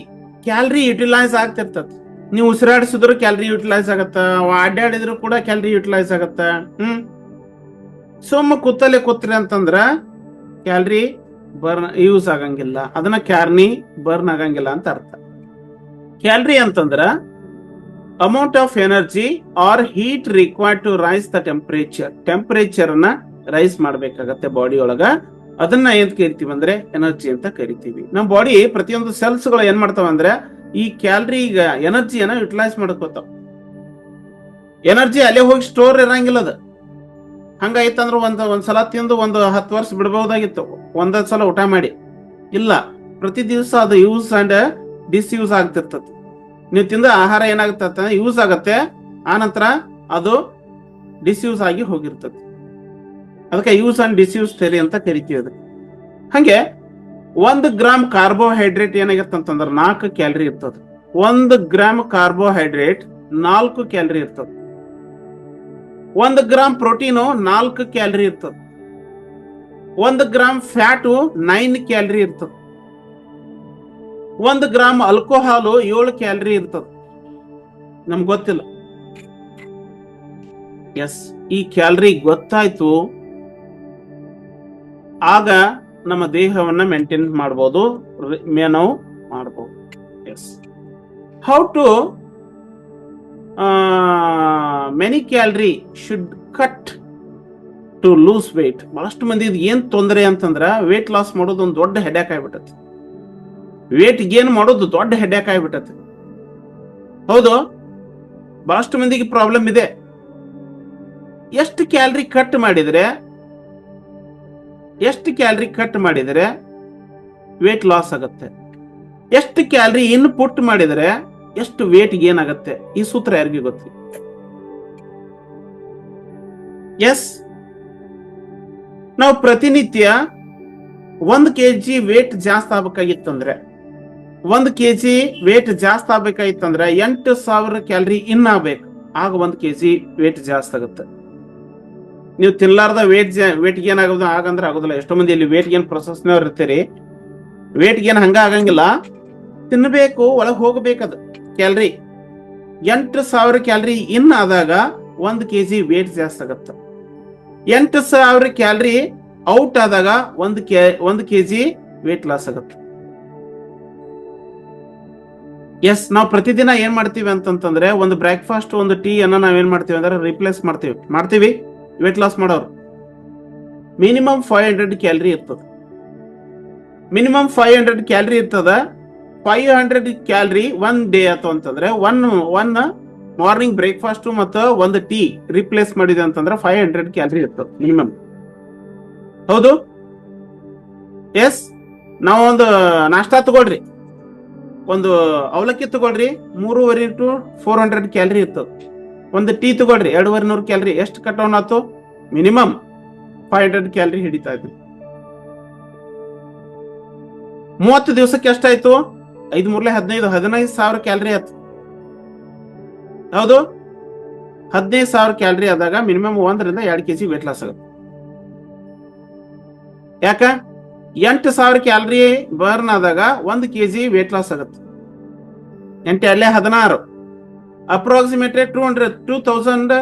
ಕ್ಯಾಲರಿ ಯುಟಿಲೈಸ್ ಆಗ್ತಿರ್ತದ. ನೀವು ಉಸಿರಾಡಿಸಿದ್ರು ಕ್ಯಾಲರಿ ಯುಟಿಲೈಸ್ ಆಗತ್ತ, ಅಡ್ಡಾಡಿದ್ರು ಕೂಡ ಕ್ಯಾಲರಿ ಯುಟಿಲೈಸ್ ಆಗತ್ತ. ಸುಮ್ಮ ಕೂತಲ್ಲೇ ಕೂತ್ರಿ ಅಂತಂದ್ರ ಕ್ಯಾಲರಿ ಬರ್ನ್ ಯೂಸ್ ಆಗಂಗಿಲ್ಲ, ಅದನ್ನ ಕ್ಯಾರ್ನಿ ಬರ್ನ್ ಆಗಂಗಿಲ್ಲ ಅಂತ ಅರ್ಥ. ಕ್ಯಾಲರಿ ಅಂತಂದ್ರ amount of energy or heat required to raise the temperature ನ ರೈಸ್ ಮಾಡ್ಬೇಕಾಗತ್ತೆ ಬಾಡಿ ಒಳಗ. ಅದನ್ನ ಏನ್ ಕರಿತೀವಿ ಅಂದ್ರೆ ಎನರ್ಜಿ ಅಂತ ಕರಿತೀವಿ. ನಮ್ಮ ಬಾಡಿ ಪ್ರತಿಯೊಂದು ಸೆಲ್ಸ್ ಗಳು ಏನ್ ಮಾಡ್ತಾವ ಅಂದ್ರೆ ಈ ಕ್ಯಾಲರಿ ಎನರ್ಜಿಯನ್ನ ಯುಟಿಲೈಸ್ ಮಾಡ್ಕೋತಾವ. ಎನರ್ಜಿ ಅಲ್ಲೇ ಹೋಗಿ ಸ್ಟೋರ್ ಇರಂಗಿಲ್ಲ. ಅದು ಹಂಗಾಯ್ತಂದ್ರ ಒಂದ್ಸಲ ತಿಂದು 10 ವರ್ಷ ಬಿಡಬಹುದಾಗಿತ್ತು ಒಂದ್ ಸಲ ಊಟ ಮಾಡಿ. ಇಲ್ಲ, ಪ್ರತಿ ದಿವಸ ಅದು ಯೂಸ್ ಅಂಡ್ ಡಿಸ್ಯೂಸ್ ಆಗ್ತಿರ್ತದೆ. ನೀವು ತಿಂದ ಆಹಾರ ಏನಾಗುತ್ತೆ, ಯೂಸ್ ಆಗತ್ತೆ, ಆನಂತರ ಅದು ಡಿಸ್ಯೂಸ್ ಆಗಿ ಹೋಗಿರ್ತದೆ. ಅದಕ್ಕೆ ಯೂಸ್ ಅಂಡ್ ಡಿಸ್ಯೂಸ್ ಥಿಯರಿ ಅಂತ ಕರಿತೀವಿ ಅದಕ್ಕೆ. ಹಂಗೆ 1 ಗ್ರಾಮ್ ಕಾರ್ಬೋಹೈಡ್ರೇಟ್ ಏನಾಗಿರುತ್ತೆ ಅಂತಂದ್ರೆ 4 ಕ್ಯಾಲರಿ ಇರ್ತದೆ. 1 ಗ್ರಾಮ್ ಕಾರ್ಬೋಹೈಡ್ರೇಟ್ 4 ಕ್ಯಾಲರಿ ಇರ್ತದೆ. 1 ಗ್ರಾಮ್ ಪ್ರೋಟೀನು 4 ಕ್ಯಾಲರಿ ಇರ್ತದೆ. 1 ಗ್ರಾಮ್ ಫ್ಯಾಟು 9 ಕ್ಯಾಲರಿ ಇರ್ತದೆ. 1 ಗ್ರಾಮ್ ಆಲ್ಕೋಹಾಲು 7 ಕ್ಯಾಲರಿ ಇರ್ತದೆ. ನಮ್ಗೆ ಗೊತ್ತಿಲ್ಲ. ಎಸ್, ಈ ಕ್ಯಾಲರಿ ಗೊತ್ತಾಯ್ತು, ಆಗ ನಮ್ಮ ದೇಹವನ್ನ ಮೇಂಟೈನ್ ಮಾಡಬಹುದು, ನಾವು ಮಾಡಬಹುದು. Yes, how to many calorie should cut to lose weight. ಬಹಳಷ್ಟು ಮಂದಿ ಏನ್ ತೊಂದರೆ ಅಂತಂದ್ರ ವೇಟ್ ಲಾಸ್ ಮಾಡೋದು ಒಂದು ದೊಡ್ಡ ಹೆಡ್ಯಾಕ್ ಆಗ್ಬಿಟ್ಟತಿ. ವೇಟ್ ಗೇನ್ ಮಾಡೋದು ದೊಡ್ಡ ಹೆಡ್ಯಾಕ್ ಆಗ್ಬಿಟ್ಟತಿ. ಹೌದು, ಬಹಳಷ್ಟು ಮಂದಿಗೆ ಪ್ರಾಬ್ಲಮ್ ಇದೆ. ಎಷ್ಟು ಕ್ಯಾಲರಿ ಕಟ್ ಮಾಡಿದರೆ ವೇಟ್ ಲಾಸ್ ಆಗುತ್ತೆ, ಎಷ್ಟು ಕ್ಯಾಲರಿ ಇನ್ಪುಟ್ ಮಾಡಿದರೆ ಎಷ್ಟು ವೇಟ್ ಗೇನ್ ಆಗುತ್ತೆ, ಈ ಸೂತ್ರ ಯಾರಿಗೂ ಗೊತ್ತಿಲ್ಲ. ಎಸ್, ನಾವು ಪ್ರತಿನಿತ್ಯ 1 kg ವೇಟ್ ಜಾಸ್ತಿ ಆಗ್ಬೇಕಾಗಿತ್ತಂದ್ರೆ 8,000 ಕ್ಯಾಲರಿ ಇನ್ ಆಗ್ಬೇಕು. ಆಗ 1 kg ವೇಟ್ ಜಾಸ್ತಿ ಆಗುತ್ತೆ. ನೀವು ತಿನ್ಲಾರ್ದ ವೇಟ್ ಗೇನ್ ಆಗೋದು ಆಗಂದ್ರೆ ಆಗೋದಿಲ್ಲ. ಎಷ್ಟೋ ಮಂದಿ ಇಲ್ಲಿ ವೇಟ್ ಗೇನ್ ಪ್ರೊಸೆಸ್ನವ್ರು ಇರ್ತೀರಿ. ವೇಟ್ ಗೇನ್ ಹಂಗ ಆಗಂಗಿಲ್ಲ, ತಿನ್ನಬೇಕು, ಒಳಗೆ ಹೋಗಬೇಕದು ಕ್ಯಾಲರಿ. 8,000 ಕ್ಯಾಲರಿ ಇನ್ ಆದಾಗ 1 kg ವೇಟ್ ಜಾಸ್ತಿ ಆಗುತ್ತೆ. 8,000 ಕ್ಯಾಲರಿ ಔಟ್ ಆದಾಗ 1 kg ವೇಟ್ ಲಾಸ್ ಆಗುತ್ತೆ. ಎಸ್, ನಾವು ಪ್ರತಿದಿನ ಏನ್ ಮಾಡ್ತೀವಿ ಅಂತಂತಂದ್ರೆ ಒಂದು ಬ್ರೇಕ್ಫಾಸ್ಟ್, ಒಂದು ಟೀ ಅನ್ನ ನಾವೇನ್ ಮಾಡ್ತೀವಿ ಅಂದ್ರೆ ರಿಪ್ಲೇಸ್ ಮಾಡ್ತೀವಿ. ವೇಟ್ ಲಾಸ್ ಮಾಡೋರು ಮಿನಿಮಮ್ 500 ಕ್ಯಾಲರಿ ಇರ್ತದೆ. 500 ಕ್ಯಾಲರಿ 1 ಡೇ ಆಯ್ತು ಅಂತಂದ್ರೆ ಒನ್ ಮಾರ್ನಿಂಗ್ ಬ್ರೇಕ್ಫಾಸ್ಟ್ ಮತ್ತು ಒಂದು ಟೀ ರಿಪ್ಲೇಸ್ ಮಾಡಿದೆ ಅಂತಂದ್ರೆ 500 ಕ್ಯಾಲರಿ ಇರ್ತದೆ ಮಿನಿಮಮ್. ಹೌದು, ಎಸ್. ನಾವು ಒಂದು ನಾಷ್ಟಾ ತಗೊಳ್ರಿ, ಒಂದು ಅವಲಕ್ಕಿ ತಗೊಳ್ರಿ, 350 to 400 ಕ್ಯಾಲರಿ ಇರ್ತದೆ. ಒಂದು ಟೀ ತಗೊಳ್ರಿ, 250 ಕ್ಯಾಲರಿ. ಎಷ್ಟು ಕಟ್ ಡೌನ್ ಆಯ್ತು? ಮಿನಿಮಮ್ 500 ಕ್ಯಾಲರಿ ಹಿಡಿತಾ ಇದ್ವಿ. 30 ದಿವಸಕ್ಕೆ ಎಷ್ಟಾಯ್ತು? 15,000 ಕ್ಯಾಲರಿ ಆಯ್ತು. ಹೌದು, 15,000 ಕ್ಯಾಲರಿ ಆದಾಗ ಮಿನಿಮಮ್ 1 ರಿಂದ 2 kg ವೇಟ್ ಲಾಸ್ ಆಗುತ್ತೆ. ಯಾಕ? 8,000 ಕ್ಯಾಲರಿ ಬರ್ನ್ ಆದಾಗ 1 kg ವೇಟ್ ಲಾಸ್ ಆಗುತ್ತೆ. 8 ಅಲ್ಲೇ 16, ಅಪ್ರಾಕ್ಸಿಮೇಟ್ಲಿ 20,000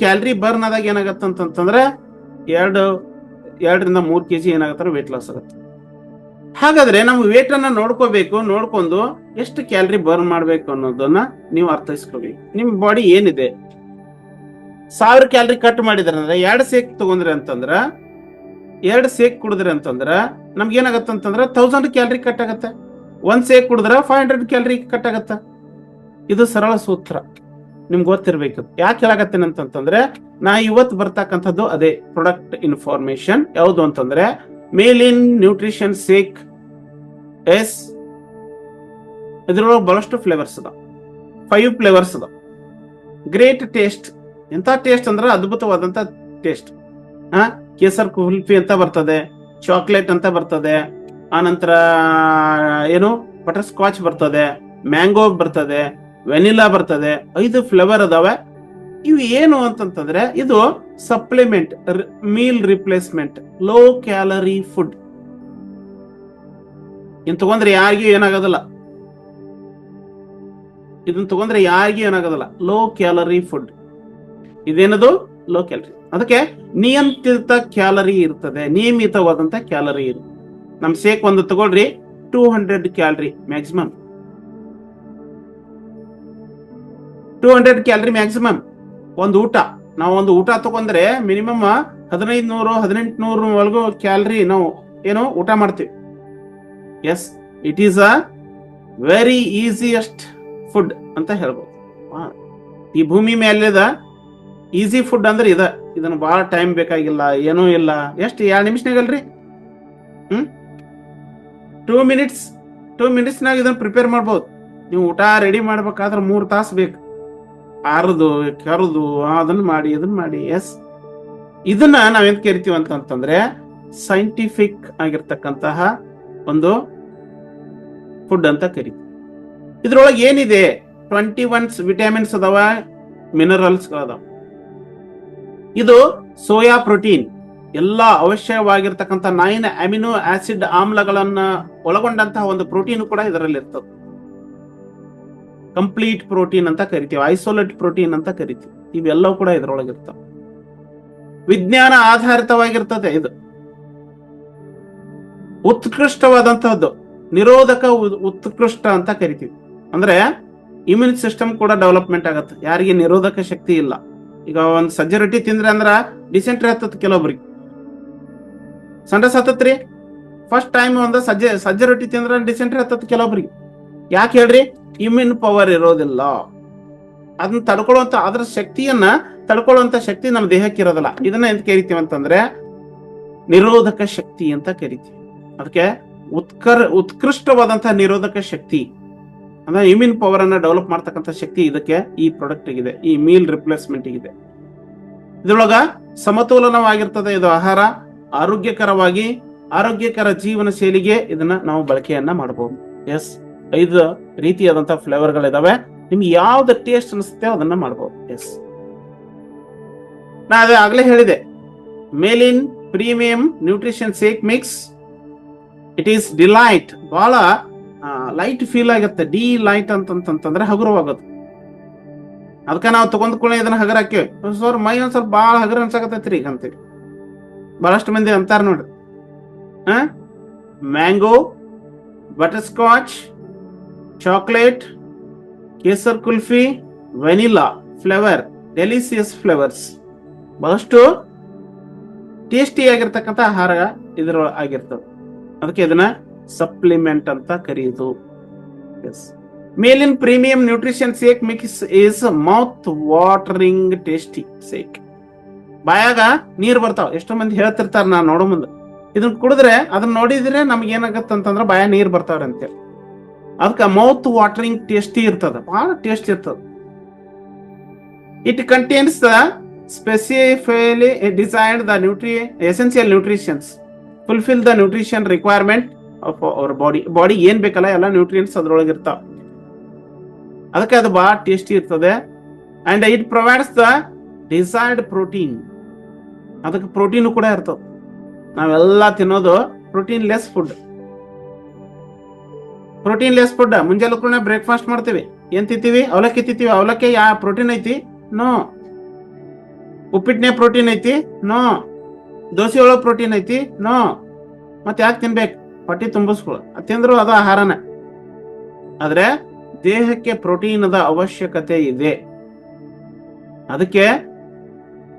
ಕ್ಯಾಲರಿ ಬರ್ನ್ ಆದಾಗ ಏನಾಗತ್ತೆ ಅಂತಂದ್ರೆ 2 ರಿಂದ 3 kg ಏನಾಗತ್ತೆ ವೇಟ್ ಲಾಸ್ ಆಗುತ್ತೆ. ಹಾಗಾದ್ರೆ ನಾವು ವೇಟ್ ಅನ್ನ ನೋಡ್ಕೊಂಡು ಎಷ್ಟು ಕ್ಯಾಲರಿ ಬರ್ನ್ ಮಾಡ್ಬೇಕು ಅನ್ನೋದನ್ನ ನೀವು ಅರ್ಥೈಸ್ಕೋಬೇಕು. ನಿಮ್ ಬಾಡಿ ಏನಿದೆ, 1000 ಕ್ಯಾಲರಿ ಕಟ್ ಮಾಡಿದ್ರೆ ಅಂದ್ರೆ 2 ಸೇಕ್ ತಗೊಂಡ್ರಿ ಅಂತಂದ್ರ 2 ಸೇಕ್ ಕುಡಿದ್ರಿ ಅಂತಂದ್ರ ನಮ್ಗೆ ಏನಾಗತ್ತೆ ಅಂತಂದ್ರೆ 1000 ಕ್ಯಾಲರಿ ಕಟ್ ಆಗತ್ತೆ. 1 ಸೇಕ್ ಕುಡಿದ್ರೆ 500 ಕ್ಯಾಲರಿ ಕಟ್ ಆಗತ್ತ. ಇದು ಸರಳ ಸೂತ್ರ, ನಿಮ್ಗೆ ಗೊತ್ತಿರ್ಬೇಕು. ಯಾಕೆ ಹೇಳಾಕತ್ತೇನೆ ಅಂತಂದ್ರೆ ನಾ ಇವತ್ತು ಬರ್ತಕ್ಕಂಥದ್ದು ಅದೇ ಪ್ರಾಡಕ್ಟ್ ಇನ್ಫಾರ್ಮೇಶನ್. ಯಾವುದು ಅಂತಂದ್ರೆ ಮೇಲಿನ್ ನ್ಯೂಟ್ರಿಷನ್ ಸೇಕ್. ಎಸ್, ಇದ್ರೊಳಗೆ ಬಹಳಷ್ಟು ಫ್ಲೇವರ್ಸ್ ಅದ, 5 ಫ್ಲೇವರ್ಸ್ ಅದ. Great taste. ಎಂತ ಟೇಸ್ಟ್ ಅಂದ್ರೆ ಅದ್ಭುತವಾದಂತ ಟೇಸ್ಟ್. ಕೇಸರ್ ಕುಲ್ಫಿ ಅಂತ ಬರ್ತದೆ, ಚಾಕ್ಲೇಟ್ ಅಂತ ಬರ್ತದೆ, ಆನಂತರ ಏನು ಬಟರ್ ಸ್ಕಾಚ್ ಬರ್ತದೆ, ಮ್ಯಾಂಗೋ ಬರ್ತದೆ, ವೆನಿಲಾ ಬರ್ತದೆ. 5 ಫ್ಲೇವರ್ ಅದಾವೆ. ಇವು ಏನು ಅಂತಂತಂದ್ರೆ ಇದು supplement, meal replacement, low calorie food. ಇದನ್ನ ತಗೊಂಡ್ರೆ ಯಾರಿಗೂ ಏನಾಗೋದಿಲ್ಲ. Low calorie food. ಇದೇನದು? Low calorie. ಅದಕ್ಕೆ ನಿಯಂತ್ರಿತ ಕ್ಯಾಲರಿ ಇರ್ತದೆ, ನಿಯಮಿತವಾದಂತ ಕ್ಯಾಲರಿ ಇರುತ್ತೆ. ನಮ್ ಶೇಕ್ ಒಂದು ತಗೊಳ್ರಿ, 200 ಕ್ಯಾಲರಿ ಮ್ಯಾಕ್ಸಿಮಮ್, 200 ಕ್ಯಾಲರಿ ಮ್ಯಾಕ್ಸಿಮಮ್. ಒಂದು ಊಟ, ನಾವು ಒಂದು ಊಟ ತಗೊಂಡ್ರೆ ಮಿನಿಮಮ್ 1500-1800 ಒಳಗೂ ಕ್ಯಾಲರಿ ನಾವು ಏನು ಊಟ ಮಾಡ್ತೀವಿ. Yes, it is a very easiest food ಅಂತ ಹೇಳ್ಬೋದು. ಈ ಭೂಮಿ ಮೇಲೆದ ಈಸಿ ಫುಡ್ ಅಂದ್ರೆ ಇದನ್ನ ಬಹಳ ಟೈಮ್ ಬೇಕಾಗಿಲ್ಲ, ಏನೂ ಇಲ್ಲ. ಎಷ್ಟು 2 ನಿಮಿಷನಾಗಲ್ರಿ, 2 ಮಿನಿಟ್ಸ್ನಾಗ ಇದನ್ನ ಪ್ರಿಪೇರ್ ಮಾಡ್ಬೋದು. ನೀವು ಊಟ ರೆಡಿ ಮಾಡ್ಬೇಕಾದ್ರೆ 3 ತಾಸು ಬೇಕು. ಆರದು ಕರದು ಅದನ್ನ ಮಾಡಿ. ಎಸ್, ಇದನ್ನ ನಾವೇನ್ ಕರಿತೀವಿ ಅಂತಂದ್ರೆ ಸೈಂಟಿಫಿಕ್ ಆಗಿರ್ತಕ್ಕಂತಹ ಒಂದು ಫುಡ್ ಅಂತ ಕರಿತೀವಿ. ಇದ್ರೊಳಗೆ ಏನಿದೆ, 21 ವಿಟಮಿನ್ಸ್ ಅದಾವ, ಮಿನರಲ್ಸ್ ಅದಾವ. ಇದು ಸೋಯಾ ಪ್ರೋಟೀನ್, ಎಲ್ಲಾ ಅವಶ್ಯವಾಗಿರ್ತಕ್ಕಂಥ 9 ಅಮಿನೋ ಆಸಿಡ್ ಆಮ್ಲಗಳನ್ನ ಒಳಗೊಂಡಂತಹ ಒಂದು ಪ್ರೋಟೀನ್ ಕೂಡ ಇದರಲ್ಲಿ ಇರ್ತದೆ. ಕಂಪ್ಲೀಟ್ ಪ್ರೋಟೀನ್ ಅಂತ ಕರಿತೀವಿ, ಐಸೋಲೇಟ್ ಪ್ರೋಟೀನ್ ಅಂತ ಕರಿತೀವಿ. ಇವೆಲ್ಲವೂ ಕೂಡ ಇದರೊಳಗಿರ್ತಾವ. ವಿಜ್ಞಾನ ಆಧಾರಿತವಾಗಿರ್ತದೆ. ಇದು ಉತ್ಕೃಷ್ಟವಾದಂತಹದ್ದು, ನಿರೋಧಕ ಉತ್ಕೃಷ್ಟ ಅಂತ ಕರಿತೀವಿ. ಅಂದ್ರೆ ಇಮ್ಯೂನ್ ಸಿಸ್ಟಮ್ ಕೂಡ ಡೆವಲಪ್ಮೆಂಟ್ ಆಗತ್ತೆ. ಯಾರಿಗೆ ನಿರೋಧಕ ಶಕ್ತಿ ಇಲ್ಲ, ಈಗ ಒಂದ್ ಸಜ್ಜೆ ರೊಟ್ಟಿ ತಿಂದ್ರೆ ಅಂದ್ರ ಡಿಸೆಂಟ್ರಿ ಹತ್ತತ್, ಕೆಲವೊಬ್ರಿಗೆ ಸಂಡಸ್ ಹತ್ತತ್ರಿ. ಫಸ್ಟ್ ಟೈಮ್ ಒಂದು ಸಜ್ಜೆ ರೊಟ್ಟಿ ತಿಂದ್ರೆ ಡಿಸೆಂಟ್ರಿ ಹತ್ತತ್ ಕೆಲವೊಬ್ರಿಗೆ. ಯಾಕೆ ಹೇಳ್ರಿ? ಇಮ್ಯೂನ್ ಪವರ್ ಇರೋದಿಲ್ಲ. ಅದನ್ನ ತಡ್ಕೊಳ್ಳುವಂತ, ಅದ್ರ ಶಕ್ತಿಯನ್ನ ತಡ್ಕೊಳ್ಳುವಂತ ಶಕ್ತಿ ನಮ್ಮ ದೇಹಕ್ಕೆ ಇರೋದಿಲ್ಲ. ಇದನ್ನ ಎಂತ ಕರಿತೀವಿ ಅಂತಂದ್ರೆ ನಿರೋಧಕ ಶಕ್ತಿ ಅಂತ ಕರಿತೀವಿ. ಅದಕ್ಕೆ ಉತ್ಕೃಷ್ಟವಾದಂತಹ ನಿರೋಧಕ ಶಕ್ತಿ ಅಂದ್ರೆ ಇಮ್ಯೂನ್ ಪವರ್ ಅನ್ನ ಡೆವಲಪ್ ಮಾಡ್ತಕ್ಕಂಥ ಶಕ್ತಿ ಇದಕ್ಕೆ, ಈ ಪ್ರಾಡಕ್ಟ್ ಇದೆ, ಈ ಮೀಲ್ ರಿಪ್ಲೇಸ್ಮೆಂಟ್ ಇದೆ. ಇದ್ರೊಳಗ ಸಮತೋಲನವಾಗಿರ್ತದೆ ಇದು ಆಹಾರ. ಆರೋಗ್ಯಕರ ಜೀವನ ಶೈಲಿಗೆ ಇದನ್ನ ನಾವು ಬಳಕೆಯನ್ನ ಮಾಡಬಹುದು. ಎಸ್, 5 ರೀತಿಯಾದಂತಹ ಫ್ಲೇವರ್ಗಳಿದಾವೆ. ನಿಮ್ಗೆ ಯಾವ್ದು ಟೇಸ್ಟ್ ಅನಿಸುತ್ತೆ ಅದನ್ನ ಮಾಡಬಹುದು. ಎಸ್, ನಾ ಅದೇ ಆಗ್ಲೇ ಹೇಳಿದೆ, Melin premium nutrition shake mix. It is delight. ಬಹಳ ಲೈಟ್ ಫೀಲ್ ಆಗುತ್ತೆ. ಡಿ ಲೈಟ್ ಅಂತಂತಂದ್ರೆ ಹಗುರವಾಗೋದು. ಅದಕ್ಕೆ ನಾವು ತಗೊಂಡ್ಕೊಳ್ಳಿ ಇದನ್ನ ಹಗರ ಹಾಕಿವಿ. ಸರ್ ಮೈ ಒಂದ್ ಸ್ವಲ್ಪ ಬಹಳ ಹಗರ ಅನ್ಸಕತ್ತೈತ್ರಿ ಈಗ ಅಂತೇಳಿ ಬಹಳಷ್ಟು ಮಂದಿ ಅಂತಾರ ನೋಡ್ರಿ. Mango, butterscotch, chocolate, kesar kulfi, vanilla flavour, delicious flavours, ಬಹಳಷ್ಟು ಟೇಸ್ಟಿ ಆಗಿರ್ತಕ್ಕಂಥ ಆಹಾರ ಇದ್ರ ಆಗಿರ್ತದೆ. ಅದಕ್ಕೆ ಇದನ್ನ ಸಪ್ಲಿಮೆಂಟ್ ಅಂತ ಕರೆಯುವುದು. Melin premium nutrition shake mix is mouth watering tasty shake. ಬಾಯಾಗ ನೀರ್ ಬರ್ತಾವ. ಎಷ್ಟೋ ಮಂದಿ ಹೇಳ್ತಿರ್ತಾರ, ನಾ ನೋಡೋ ಮುಂದೆ ಇದನ್ನ ಕುಡಿದ್ರೆ, ಅದನ್ನ ನೋಡಿದ್ರೆ ನಮ್ಗೆ ಏನಾಗತ್ತಂತಂದ್ರ ಬಾಯ ನೀರ್ ಬರ್ತಾವ್ರ ಅಂತೇಳಿ. ಅದಕ್ಕೆ ಮೌತ್ ವಾಟರಿಂಗ್ ಟೇಸ್ಟಿ ಇರ್ತದ, ಬಹಳ ಟೇಸ್ಟ್ ಇರ್ತದ. It contains the specifically designed the essential nutritions, fulfil the nutrition requirement of our body ಏನ್ ಬೇಕಲ್ಲ ಎಲ್ಲ ನ್ಯೂಟ್ರಿಯೆಂಟ್ಸ್ ಅದ್ರೊಳಗೆ ಇರ್ತಾವ. ಅದಕ್ಕೆ ಅದು ಬಹಳ ಟೇಸ್ಟಿ ಇರ್ತದೆ. And it provides the desired protein. ಅದಕ್ಕೆ ಪ್ರೋಟೀನ್ ಕೂಡ ಇರ್ತದೆ. ನಾವೆಲ್ಲ ತಿನ್ನೋದು ಪ್ರೋಟೀನ್ ಲೆಸ್ ಫುಡ್. ಮುಂಜಾನೆ ಕೂಡ ಬ್ರೇಕ್ಫಾಸ್ಟ್ ಮಾಡ್ತೀವಿ, ಏನ್ ತಿಂತೀವಿ? ಅವಲಕ್ಕಿ ತಿಂತೀವಿ. ಅವಲಕ್ಕಿ ಯಾವ ಪ್ರೋಟೀನ್ ಐತಿ? ನೋ. ಉಪ್ಪಿಟ್ಟನೆ ಪ್ರೋಟೀನ್ ಐತಿ? ನೋ. ದೋಸೆ ಒಳಗೆ ಪ್ರೋಟೀನ್ ಐತಿ? ನೋ. ಮತ್ತೆ ಯಾಕೆ ತಿನ್ಬೇಕು? ಹೊಟ್ಟಿ ತುಂಬಿಸ್ಕೊಳ್ಳ. ತಿಂದ್ರು ಅದು ಆಹಾರನ. ಆದ್ರೆ ದೇಹಕ್ಕೆ ಪ್ರೋಟೀನದ ಅವಶ್ಯಕತೆ ಇದೆ. ಅದಕ್ಕೆ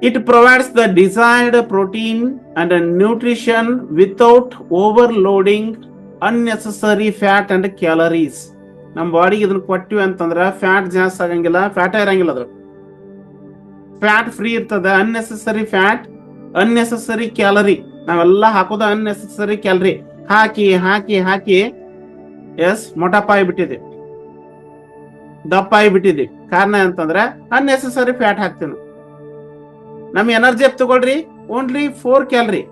it provides the desired protein and nutrition without overloading unnecessary fat and calories. ನಮ್ಮ ಬಾಡಿಗೆ ಇದನ್ನ ಕೊಟ್ಟಿವಿ ಅಂತಂದ್ರ ಫ್ಯಾಟ್ ಜಾಸ್ತಿ ಆಗಂಗಿಲ್ಲ, ಫ್ಯಾಟ್ ಇರಂಗಿಲ್ಲ. ಅದ್ರ ಫ್ಯಾಟ್ ಫ್ರೀ ಇರ್ತದೆ. ಅನ್ನೆಸೆಸರಿ ಫ್ಯಾಟ್, ಅನ್ನೆಸೆಸರಿ ಕ್ಯಾಲರಿ, ನಾವೆಲ್ಲ ಹಾಕೋದ ಅನ್ನೆಸೆಸರಿ ಕ್ಯಾಲರಿ ಹಾಕಿ ಹಾಕಿ ಹಾಕಿ ಎಸ್ ಮೊಟಪ್ಪ ಆಗಿಬಿಟ್ಟಿದೆ, ದಪ್ಪ ಆಗಿಬಿಟ್ಟಿದೆ. ಕಾರಣ ಅಂತಂದ್ರೆ ಅನ್ನೆಸೆಸರಿ ಫ್ಯಾಟ್ ಹಾಕ್ತೀವಿ. ನಮ್ ಎನರ್ಜಿ ತಗೊಳ್ರಿ, ಓನ್ಲಿ 4 ಕ್ಯಾಲರಿ.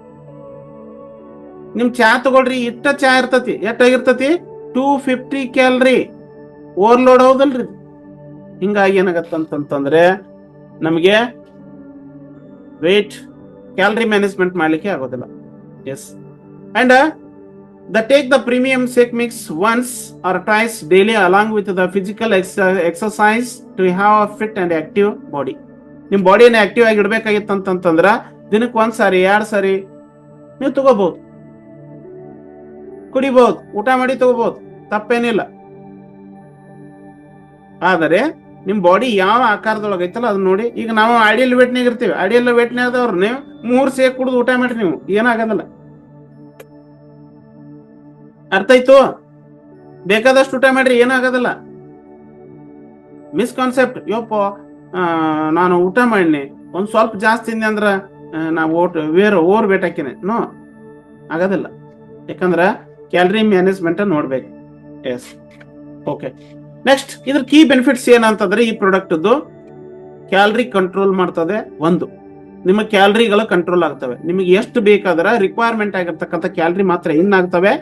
ನಿಮ್ ಚಾ ತಗೊಳ್ರಿ, ಇಟ್ಟ ಚಾ ಇರ್ತತಿ, ಎಷ್ಟಾಗಿರ್ತತಿ? 250 ಕ್ಯಾಲರಿ. ಓವರ್ಲೋಡ್ ಹೌದಲ್ರಿ. ಹಿಂಗಾಗಿ ಏನಾಗತ್ತಂತಂದ್ರೆ ನಮಗೆ ವೇಟ್ ಕ್ಯಾಲರಿ ಮ್ಯಾನೇಜ್ಮೆಂಟ್ ಮಾಡ್ಲಿಕ್ಕೆ ಆಗೋದಿಲ್ಲ. Yes, and the take the premium shake mix once or twice daily along with the physical exercise to have a fit and active body. ನಿಮ್ ಬಾಡಿನ ಆಕ್ಟಿವ್ ಆಗಿ ಇಡ್ಬೇಕಾಗಿತ್ತಂತಂದ್ರ ದಿನಕ್ಕೆ 1 ಸಾರಿ 2 ಸಾರಿ ನೀವು ತಗೋಬಹುದು, ಕುಡಿಬಹುದು, ಊಟ ಮಾಡಿ ತಗೋಬಹುದು, ತಪ್ಪೇನಿಲ್ಲ. ಆದರೆ ನಿಮ್ ಬಾಡಿ ಯಾವ ಆಕಾರದೊಳಗೆ ಐತಲ್ಲ ಅದನ್ನ ನೋಡಿ. ಈಗ ನಾವು ಐಡಿಯಲ್ ವೇಟ್ನಾಗ ಇರ್ತೀವಿ, ಐಡಿಯಲ್ ವೇಟ್ನಾದವ್ರು ನೀವು 3 ಸೇಕ್ ಕುಡಿದು ಊಟ ಮಾಡ್ರಿ, ನೀವು ಏನಾಗದಲ್ಲ. ಅರ್ಥ ಆಯ್ತು? ಬೇಕಾದಷ್ಟು ಊಟ ಮಾಡ್ರಿ, ಏನಾಗದಲ್ಲ. ಮಿಸ್ಕಾನ್ಸೆಪ್ಟ್, ಯಪ್ಪ ನಾನು ಊಟ ಮಾಡಿನಿ ಒಂದ್ ಸ್ವಲ್ಪ ಜಾಸ್ತಿ ತಿಂದೆ ಅಂದ್ರ ನಾವು ಓವರ್ ವೇಟ್ ಹಾಕಿನಿ, ನೋ ಆಗೋದಿಲ್ಲ. ಯಾಕಂದ್ರ ಕ್ಯಾಲರಿ ಮ್ಯಾನೇಜ್ಮೆಂಟ್ ನೋಡ್ಬೇಕು. Yes, okay. ನೆಕ್ಸ್ಟ್ ಇದ್ರ ಕೀ ಬೆನಿಫಿಟ್ಸ್ ಏನಂತಂದ್ರೆ ಈ ಪ್ರಾಡಕ್ಟ್ ಕ್ಯಾಲರಿ ಕಂಟ್ರೋಲ್ ಮಾಡ್ತದೆ. ಒಂದು, ನಿಮ್ಮ ಕ್ಯಾಲರಿಗಳು ಕಂಟ್ರೋಲ್ ಆಗ್ತವೆ. ನಿಮಗೆ ಎಷ್ಟು ಬೇಕಾದ್ರೆ ರಿಕ್ವೈರ್ಮೆಂಟ್ ಆಗಿರ್ತಕ್ಕಂಥ ಕ್ಯಾಲರಿ ಮಾತ್ರ ಇನ್ನಾಗ್ತವೆ.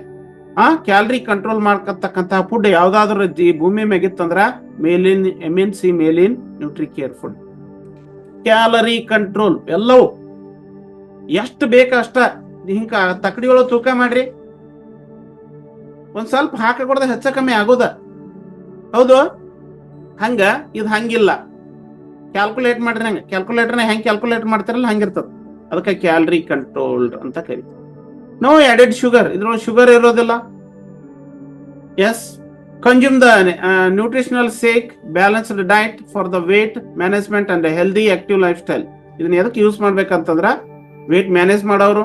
ಆ ಕ್ಯಾಲರಿ ಕಂಟ್ರೋಲ್ ಮಾಡ್ಕತಕ್ಕಂತಹ ಫುಡ್ ಯಾವ್ದಾದ್ರು ಭೂಮಿ ಮ್ಯಾಗಿತ್ತಂದ್ರ ಮೇಲಿನ್ MNC ಮೇಲಿನ್ ನ್ಯೂಟ್ರಿಕೇರ್ ಫುಡ್. ಕ್ಯಾಲರಿ ಕಂಟ್ರೋಲ್ ಎಲ್ಲವೂ ಎಷ್ಟು ಬೇಕಷ್ಟ ಹಿಂಗ ತಕಡಿಗಳು ತೂಕ ಮಾಡ್ರಿ, ಒಂದ್ ಸ್ವಲ್ಪ ಹಾಕಕೊಡದ ಹೆಚ್ಚ ಕಮ್ಮಿ ಆಗೋದ. ಹೌದು, ಹಂಗ ಇದು ಹಂಗಿಲ್ಲ. ಕ್ಯಾಲ್ಕುಲೇಟ್ ಮಾಡ್ರಿ, ಹಂಗ ಕ್ಯಾಲ್ಕುಲೇಟರ್ನ ಹೆಂಗ್ ಕ್ಯಾಲ್ಕುಲೇಟ್ ಮಾಡ್ತಾರಲ್ಲ ಹಂಗಿರ್ತದ. ಅದಕ್ಕೆ ಕ್ಯಾಲರಿ ಕಂಟ್ರೋಲ್ಡ್ ಅಂತ ಕರೀತೀವಿ. ನೋ ಆಡೆಡ್ ಶುಗರ್, ಇದ್ರೊಳಗೆ ಶುಗರ್ ಇರೋದಿಲ್ಲ. Yes, consume the nutritional shake balanced diet for the weight management and healthy active life style. ಇದನ್ನ ಎದಕ್ಕೆ ಯೂಸ್ ಮಾಡ್ಬೇಕಂತಂದ್ರ ವೇಟ್ ಮ್ಯಾನೇಜ್ ಮಾಡೋರು,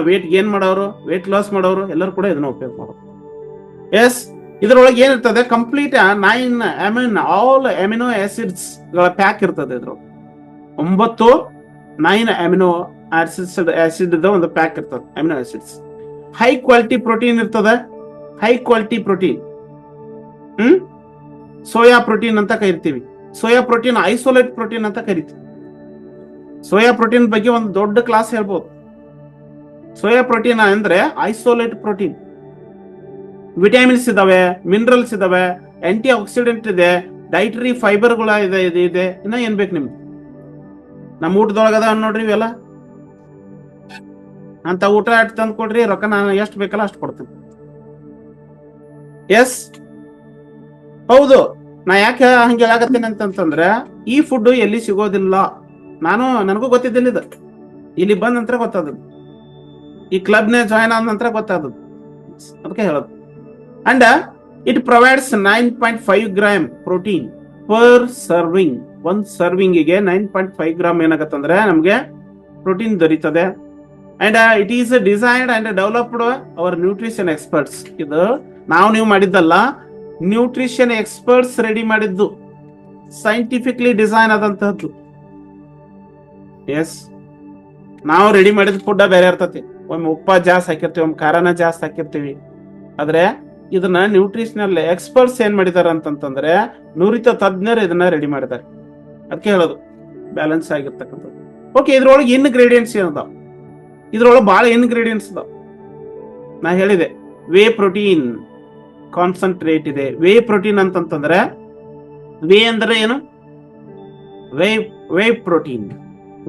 ವೇಟ್ ಗೇನ್ ಮಾಡೋರು, ವೇಟ್ ಲಾಸ್ ಮಾಡೋರು ಎಲ್ಲರೂ ಕೂಡ ಇದನ್ನ ಉಪಯೋಗ ಮಾಡೋರು. ಎಸ್, ಇದ್ರೊಳಗೆ ಏನಿರ್ತದೆ, ಕಂಪ್ಲೀಟ್ 9 ಆಲ್ ಅಮಿನೋ ಆಸಿಡ್ಸ್ ಗಳ ಪ್ಯಾಕ್ ಇರ್ತದೆ. ಇದ್ರೊಳಗೆ 9 ಅಮಿನೋ ಆಸಿಡ್ ಒಂದು ಪ್ಯಾಕ್ ಇರ್ತದೆ, amino acids. High quality protein ಇರ್ತದೆ, high quality protein. Soya protein ಅಂತ ಕರಿತೀವಿ. ಸೋಯಾ ಪ್ರೋಟೀನ್ ಐಸೋಲೇಟ್ ಪ್ರೋಟೀನ್ ಅಂತ ಕರಿತೀವಿ. ಸೋಯಾ ಪ್ರೋಟೀನ್ ಬಗ್ಗೆ ಒಂದು ದೊಡ್ಡ ಕ್ಲಾಸ್ ಹೇಳ್ಬೋದು. ಸೋಯಾ ಪ್ರೋಟೀನ್ ಅಂದ್ರೆ ಐಸೋಲೇಟ್ ಪ್ರೋಟೀನ್. ವಿಟಮಿನ್ಸ್ ಇದಾವೆ, ಮಿನರಲ್ಸ್ ಇದಾವೆ, ಆಂಟಿ ಆಕ್ಸಿಡೆಂಟ್ ಇದೆ, ಡೈಟರಿ ಫೈಬರ್ಗಳ ಇದೆ. ಇನ್ನ ಏನ್ ಬೇಕು ನಿಮ್ಗೆ? ನಮ್ಮ ಊಟದೊಳಗದ ನೋಡ್ರಿ ಇವೆಲ್ಲ. ಅಂತ ಊಟ ತಂದು ಕೊಡ್ರಿ, ರೊಕ್ಕ ನಾನು ಎಷ್ಟು ಬೇಕಲ್ಲ ಅಷ್ಟು ಕೊಡ್ತೀನಿ. ಎಸ್, ಹೌದು. ನಾ ಯಾಕೆ ಹಂಗೆ ಹೇಳಾಕತ್ತೇನೆ ಅಂತಂದ್ರೆ ಈ ಫುಡ್ ಎಲ್ಲಿ ಸಿಗೋದಿಲ್ಲ. ನನಗೂ ಗೊತ್ತಿದ್ದಿಲ್ಲ ಇದು. ಇಲ್ಲಿ ಬಂದ ನಂತರ ಗೊತ್ತಾದದ್ದು, ಈ ಕ್ಲಬ್ನೇ ಜಾಯ್ನ್ ಆದ ನಂತರ ಗೊತ್ತಾದದ್ದು. ಅದಕ್ಕೆ ಹೇಳೋದು. And it provides 9.5 gram protein per serving. ಒಂದ್ ಸರ್ವಿಂಗಿಗೆ 9.5 ಗ್ರಾಮ್ ಏನಾಗತ್ತಂದ್ರೆ ನಮ್ಗೆ ಪ್ರೋಟೀನ್ ದೊರೀತದೆ. And it is designed and developed our nutrition experts. ಇದು ನೀವು ಮಾಡಿದ್ದಲ್ಲ, ನ್ಯೂಟ್ರಿಷನ್ ಎಕ್ಸ್ಪರ್ಟ್ಸ್ ರೆಡಿ ಮಾಡಿದ್ದು, ಸೈಂಟಿಫಿಕ್ಲಿ ಡಿಸೈನ್ ಆದಂತಹದ್ದು. ಎಸ್, ನಾವು ರೆಡಿ ಮಾಡಿದ ಫುಡ್ ಬೇರೆ ಇರ್ತತಿ. ಒಮ್ಮೆ ಉಪ್ಪ ಜಾಸ್ತಿ ಹಾಕಿರ್ತೀವಿ, ಒಮ್ಮೆ ಖಾರನ ಜಾಸ್ತಿ ಹಾಕಿರ್ತೀವಿ. ಆದ್ರೆ ಇದನ್ನ ನ್ಯೂಟ್ರಿಷನಲ್ ಎಕ್ಸ್ಪರ್ಟ್ಸ್ ಏನ್ ಮಾಡಿದಾರ ಅಂತಂದ್ರೆ ನುರಿತ ತಜ್ಞರು ಇದನ್ನ ರೆಡಿ ಮಾಡಿದ್ದಾರೆ. ಅದಕ್ಕೆ ಹೇಳೋದು ಬ್ಯಾಲೆನ್ಸ್ ಆಗಿರ್ತಕ್ಕಂಥದ್ದು. ಓಕೆ, ಇದ್ರೊಳಗೆ ಇನ್ಗ್ರೀಡಿಯೆಂಟ್ಸ್ ಏನದಾವ? ಇದ್ರೊಳಗೆ ಬಹಳ ಇನ್ಗ್ರೀಡಿಯೆಂಟ್ಸ್ ಅದಾವ. ನಾ ಹೇಳಿದೆ, ವೇ ಪ್ರೋಟೀನ್ ಕಾನ್ಸಂಟ್ರೇಟ್ ಇದೆ. ವೇ ಪ್ರೋಟೀನ್ ಅಂತಂತಂದ್ರೆ, ವೇ ಅಂದ್ರೆ ಏನು? Whey protein.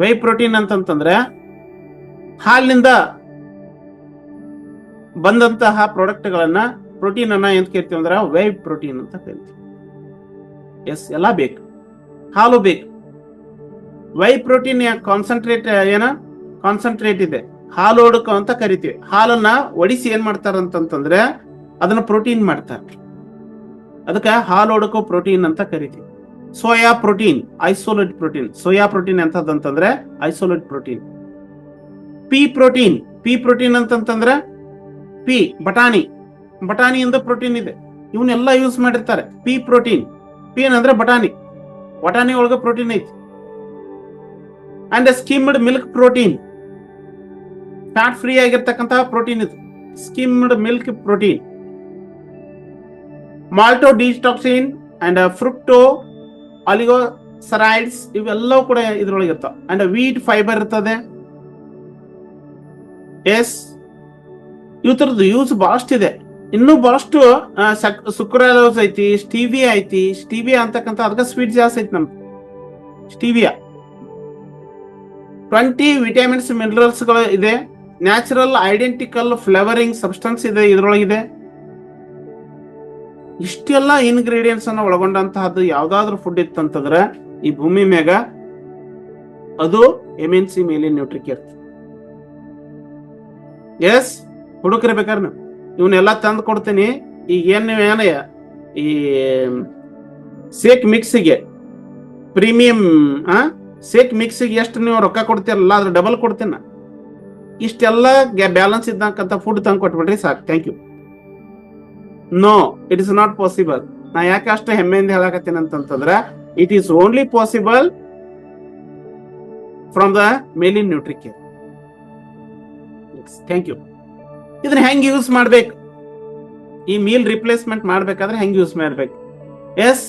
ವೇ ಪ್ರೋಟೀನ್ ಅಂತಂತಂದ್ರೆ ಹಾಲಿನಿಂದ ಬಂದಂತಹ ಪ್ರಾಡಕ್ಟ್ಗಳನ್ನ, ಪ್ರೋಟೀನ್ ಅನ್ನ ಎಂತ ಕರಿತೀವಿ ಅಂದ್ರೆ ವೇ ಪ್ರೋಟೀನ್ ಅಂತ ಕರಿತೀವಿ. ಎಸ್, ಎಲ್ಲ ಬೇಕು, ಹಾಲು ಬೇಕು. ವೈ ಪ್ರೋಟೀನ್ ಕಾನ್ಸಂಟ್ರೇಟ್ ಕಾನ್ಸಂಟ್ರೇಟ್ ಇದೆ, ಹಾಲು ಒಡಕ ಅಂತ ಕರಿತೀವಿ. ಹಾಲನ್ನ ಒಡಿಸಿ ಏನ್ ಮಾಡ್ತಾರಂತಂದ್ರೆ ಅದನ್ನ ಪ್ರೋಟೀನ್ ಮಾಡ್ತಾರೆ. ಅದಕ್ಕೆ ಹಾಲು ಒಡಕೋ ಪ್ರೋಟೀನ್ ಅಂತ ಕರಿತೀವಿ. Soya protein isolate protein. Soya protein ಎಂತದಂತಂದ್ರೆ ಐಸೋಲೇಟ್ ಪ್ರೋಟೀನ್. ಪಿ ಪ್ರೋಟೀನ್ ಅಂತಂತಂದ್ರೆ ಬಟಾಣಿಯಿಂದ ಪ್ರೋಟೀನ್ ಇದೆ. ಇವನ್ನೆಲ್ಲ ಯೂಸ್ ಮಾಡಿರ್ತಾರೆ. ಪಿ ಪ್ರೋಟೀನ್ ಅಂದ್ರೆ ಬಟಾಣಿ ಒಳಗ ಪ್ರೋಟೀನ್ ಐತಿ. And skimmed milk protein, fat free ಆಗಿರ್ತಕ್ಕಂತಹ ಪ್ರೋಟೀನ್ ಇದು. Skimmed milk protein. Maltodextrin and fructooligosaccharides ಇವೆಲ್ಲವೂ ಕೂಡ ಇದ್ರೊಳಗೆ ಇರ್ತಾವ. ಅಂಡ್ ವೀಟ್ ಫೈಬರ್ ಇರ್ತದೆ. ಎಸ್, ಇವತ್ತರದ್ದು ಯೂಸ್ ಬಹಳಷ್ಟು ಇದೆ. ಇನ್ನೂ ಬಹಳಷ್ಟು ಸುಕ್ರಲೋಸ್ ಐತಿ, ಸ್ಟೀವಿಯಾ ಐತಿ. ಸ್ಟೀವಿಯಾ ಅಂತಕ್ಕಂಥ ಅದಕ್ಕೆ ಸ್ವೀಟ್ ಜಾಸ್ತಿ ಐತಿ ನಮ್ದು. ಸ್ಟೀವಿಯಾ 20 ವಿಟಮಿನ್ಸ್ ಮಿನರಲ್ಸ್ ಗಳು ಇದೆ. ನ್ಯಾಚುರಲ್ ಐಡೆಂಟಿಕಲ್ ಫ್ಲೇವರಿಂಗ್ ಸಬ್ಸ್ಟೆನ್ಸ್ ಇದೆ ಇದ್ರೊಳಗಿದೆ. ಇಷ್ಟೆಲ್ಲ ಇನ್ಗ್ರೀಡಿಯೆಂಟ್ಸ್ ಅನ್ನ ಒಳಗೊಂಡಂತಹದ್ದು ಯಾವ್ದಾದ್ರು ಫುಡ್ ಇತ್ತಂತಂದ್ರೆ ಈ ಭೂಮಿ ಮ್ಯಾಗ ಅದು MNC ಮೇಲಿನ್ ನ್ಯೂಟ್ರಿಕೇರ್. ಎಸ್ ಹುಡುಕ್ರಿಬೇಕಾದ್ರೆ ಇವನ್ನೆಲ್ಲ ತಂದು ಕೊಡ್ತೀನಿ. ಈಗ ಏನ ಈ ಸೇಕ್ ಮಿಕ್ಸಿಗೆ ಪ್ರೀಮಿಯಂ ಸೇಕ್ ಮಿಕ್ಸಿಗೆ ಎಷ್ಟು ನೀವು ರೊಕ್ಕ ಕೊಡ್ತೀರಲ್ಲ ಅದ್ರ ಡಬಲ್ ಕೊಡ್ತೀನಿ. ಇಷ್ಟೆಲ್ಲ ಬ್ಯಾಲೆನ್ಸ್ ಇದ್ದಂತ ಫುಡ್ ತಂದು ಕೊಟ್ಬಿಡ್ರಿ ಸಾಕು. Thank you. No, it is not possible. ನಾ ಯಾಕೆ ಅಷ್ಟು ಹೆಮ್ಮೆಯಿಂದ ಹೇಳಕತ್ತೀನಿ ಅಂತಂದ್ರೆ it is only possible from the Melin Nutricare. Thank you. ಇದನ್ನ ಹೆಂಗ್ ಯೂಸ್ ಮಾಡ್ಬೇಕು, ಈ ಮೀಲ್ ರಿಪ್ಲೇಸ್ಮೆಂಟ್ ಮಾಡ್ಬೇಕಾದ್ರೆ ಹೆಂಗ್ ಯೂಸ್ ಮಾಡ್ಬೇಕು? ಎಸ್,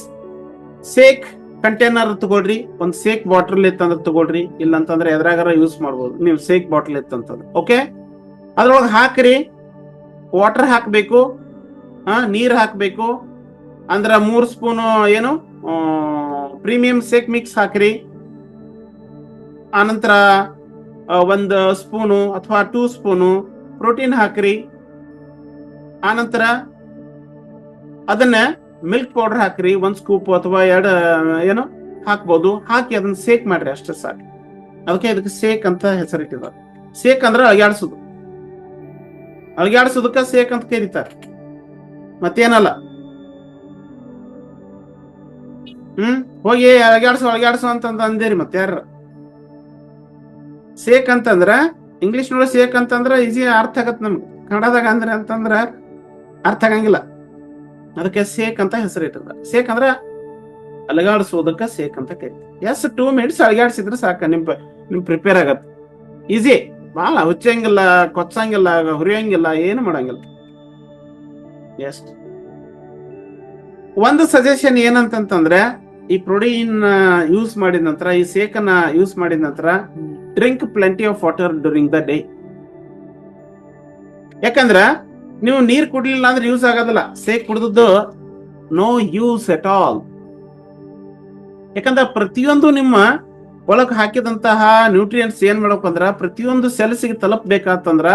ಸೇಕ್ ಕಂಟೈನರ್ ತಗೊಳ್ರಿ, ಒಂದ್ ಸೇಕ್ ಬಾಟಲ್ ಇತ್ತಂದ್ರೆ ತಗೊಳ್ರಿ, ಇಲ್ಲ ಅಂತಂದ್ರೆ ಎದ್ರಾಗಾರ ಯೂಸ್ ಮಾಡ್ಬೋದು. ನೀವು ಸೇಕ್ ಬಾಟಲ್ ಇತ್ತಂತಂದ್ರೆ ಓಕೆ, ಅದ್ರೊಳಗೆ ಹಾಕ್ರಿ. ವಾಟರ್ ಹಾಕ್ಬೇಕು, ನೀರ್ ಹಾಕ್ಬೇಕು. ಅಂದ್ರ 3 ಸ್ಪೂನು ಏನು ಪ್ರೀಮಿಯಂ ಸೇಕ್ ಮಿಕ್ಸ್ ಹಾಕ್ರಿ. ಆನಂತರ 1 ಸ್ಪೂನು ಅಥವಾ 2 ಸ್ಪೂನು ಪ್ರೋಟೀನ್ ಹಾಕ್ರಿ. ಆನಂತರ ಅದನ್ನ ಮಿಲ್ಕ್ ಪೌಡರ್ ಹಾಕ್ರಿ, 1 ಸ್ಕೂಪ್ ಅಥವಾ 2 ಏನು ಹಾಕ್ಬೋದು. ಹಾಕಿ ಅದನ್ನ ಸೇಕ್ ಮಾಡ್ರಿ, ಅಷ್ಟೇ ಸಾಕು. ಅದಕ್ಕೆ ಇದಕ್ಕೆ ಸೇಕ್ ಅಂತ ಹೆಸರಿಟ್ಟಿದ್ದಾರೆ. ಸೇಕ್ ಅಂದ್ರೆ ಅಳಗ್ಯಾಡ್ಸೋದು, ಅಳಗ್ಯಾಡ್ಸೋದಕ್ಕ ಸೇಕ್ ಅಂತ ಕರೀತಾರೆ, ಮತ್ತೇನಲ್ಲ. ಹೋಗಿ ಅಳಗ್ಯಾಡ್ಸು ಅಂತ ಅಂದೇರಿ ಮತ್ತೆ ಯಾರ. ಸೇಕ್ ಅಂತಂದ್ರ ಇಂಗ್ಲಿಷ್ ನೊಳಗೆ ಸೇಕ್ ಅಂತಂದ್ರ ಈಜಿ ಅರ್ಥ ಆಗತ್ ನಮ್ಗೆ. ಕನ್ನಡದಾಗ ಅಂದ್ರೆ ಅಂತಂದ್ರ ಅರ್ಥ ಆಗಂಗಿಲ್ಲ. ಅದಕ್ಕೆ ಸೇಕ್ ಅಂತ ಹೆಸರಿಟ್ಟಿದ್ದಾರೆ. ಸೇಕ್ ಅಂದ್ರ ಅಲಗಾಡಿಸೋದಕ್ಕ ಸೇಕ್ ಅಂತ ಕರೀತಾರೆ. ಎಸ್, 2 ಮಿನಿಟ್ಸ್ ಅಳಗಾಡಿಸಿದ್ರೆ ಸಾಕ, ನಿಮ್ ಪ್ರಿಪೇರ್ ಆಗತ್ತೆ. ಈಸಿ, ಬಹಳ ಹುಚ್ಚಂಗಿಲ್ಲ, ಕೊಚ್ಚಂಗಿಲ್ಲ, ಹುರಿಯಂಗಿಲ್ಲ, ಏನು ಮಾಡಂಗಿಲ್ಲ. ಎಸ್, ಒಂದು ಸಜೆಷನ್ ಏನಂತಂದ್ರೆ ಈ ಪ್ರೋಟೀನ್ ಯೂಸ್ ಮಾಡಿದ ನಂತರ, ಈ ಸೇಕ್ ಅನ್ನ ಯೂಸ್ ಮಾಡಿದ ನಂತರ drink plenty of water during the day. ಯಾಕಂದ್ರ ನೀವು ನೀರ್ ಕುಡ್ಲಿಲ್ಲ ಅಂದ್ರೆ ಯೂಸ್ ಆಗೋದಿಲ್ಲ. ಸೇಕ್ ಕುಡಿದದ್ದು ನೋ ಯೂಸ್ ಎಟ್ ಆಲ್. ಯಾಕಂದ್ರೆ ಪ್ರತಿಯೊಂದು ನಿಮ್ಮ ಒಳಗ್ ಹಾಕಿದಂತಹ ನ್ಯೂಟ್ರಿಯೆಂಟ್ಸ್ ಏನ್ ಮಾಡ್ಬೇಕಂದ್ರ ಪ್ರತಿಯೊಂದು ಸೆಲ್ಸ್ಗೆ ತಲುಪಬೇಕಂತಂದ್ರ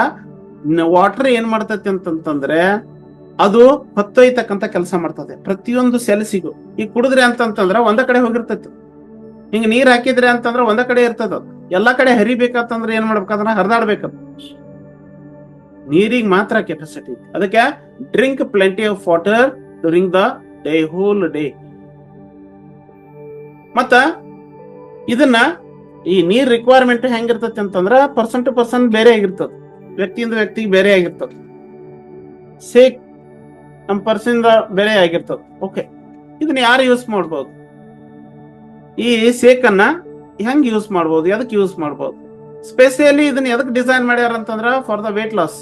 ವಾಟರ್ ಏನ್ ಮಾಡ್ತೈತಿ ಅಂತಂದ್ರೆ ಅದು ಹೊತ್ತೊಯ್ತಕ್ಕಂತ ಕೆಲಸ ಮಾಡ್ತದೆ ಪ್ರತಿಯೊಂದು ಸೆಲ್ಸಿಗೂ. ಈಗ ಕುಡಿದ್ರಿ ಅಂತಂದ್ರ ಒಂದ ಕಡೆ ಹೋಗಿರ್ತೈತಿ. ಹಿಂಗ ನೀರ್ ಹಾಕಿದ್ರಿ ಅಂತಂದ್ರ ಒಂದ ಕಡೆ ಇರ್ತದ. ಎಲ್ಲಾ ಕಡೆ ಹರಿಬೇಕಂತಂದ್ರೆ ಏನ್ ಮಾಡ್ಬೇಕಂದ್ರ ಹರಿದಾಡ್ಬೇಕದು. ನೀರಿಗೆ ಮಾತ್ರ ಕೆಪಾಸಿಟಿ. ಅದಕ್ಕೆ drink plenty of water during the day, whole day. ಮತ್ತ ಇದನ್ನ ಈ ನೀರ್ ರಿಕ್ವೈರ್ಮೆಂಟ್ ಹೆಂಗಿರ್ತತಿ ಅಂತಂದ್ರ ಪರ್ಸನ್ ಟು ಪರ್ಸನ್ ಬೇರೆ ಆಗಿರ್ತದ, ವ್ಯಕ್ತಿಯಿಂದ ವ್ಯಕ್ತಿಗೆ ಬೇರೆ ಆಗಿರ್ತದ. ಸೇಕ್ ನಮ್ಮ ಪರ್ಸನ್ ಬೇರೆ ಆಗಿರ್ತದ. ಓಕೆ, ಇದನ್ನ ಯಾರು ಯೂಸ್ ಮಾಡ್ಬೋದು? ಈ ಸೇಕ್ ಅನ್ನ ಹೆಂಗ್ ಯೂಸ್ ಮಾಡ್ಬೋದು, ಎದಕ್ ಯೂಸ್ ಮಾಡ್ಬೋದು? ಸ್ಪೆಷಲಿ ಇದನ್ನ ಎದಕ್ ಡಿಸೈನ್ ಮಾಡ್ಯಾರ ಅಂತಂದ್ರ for the weight loss.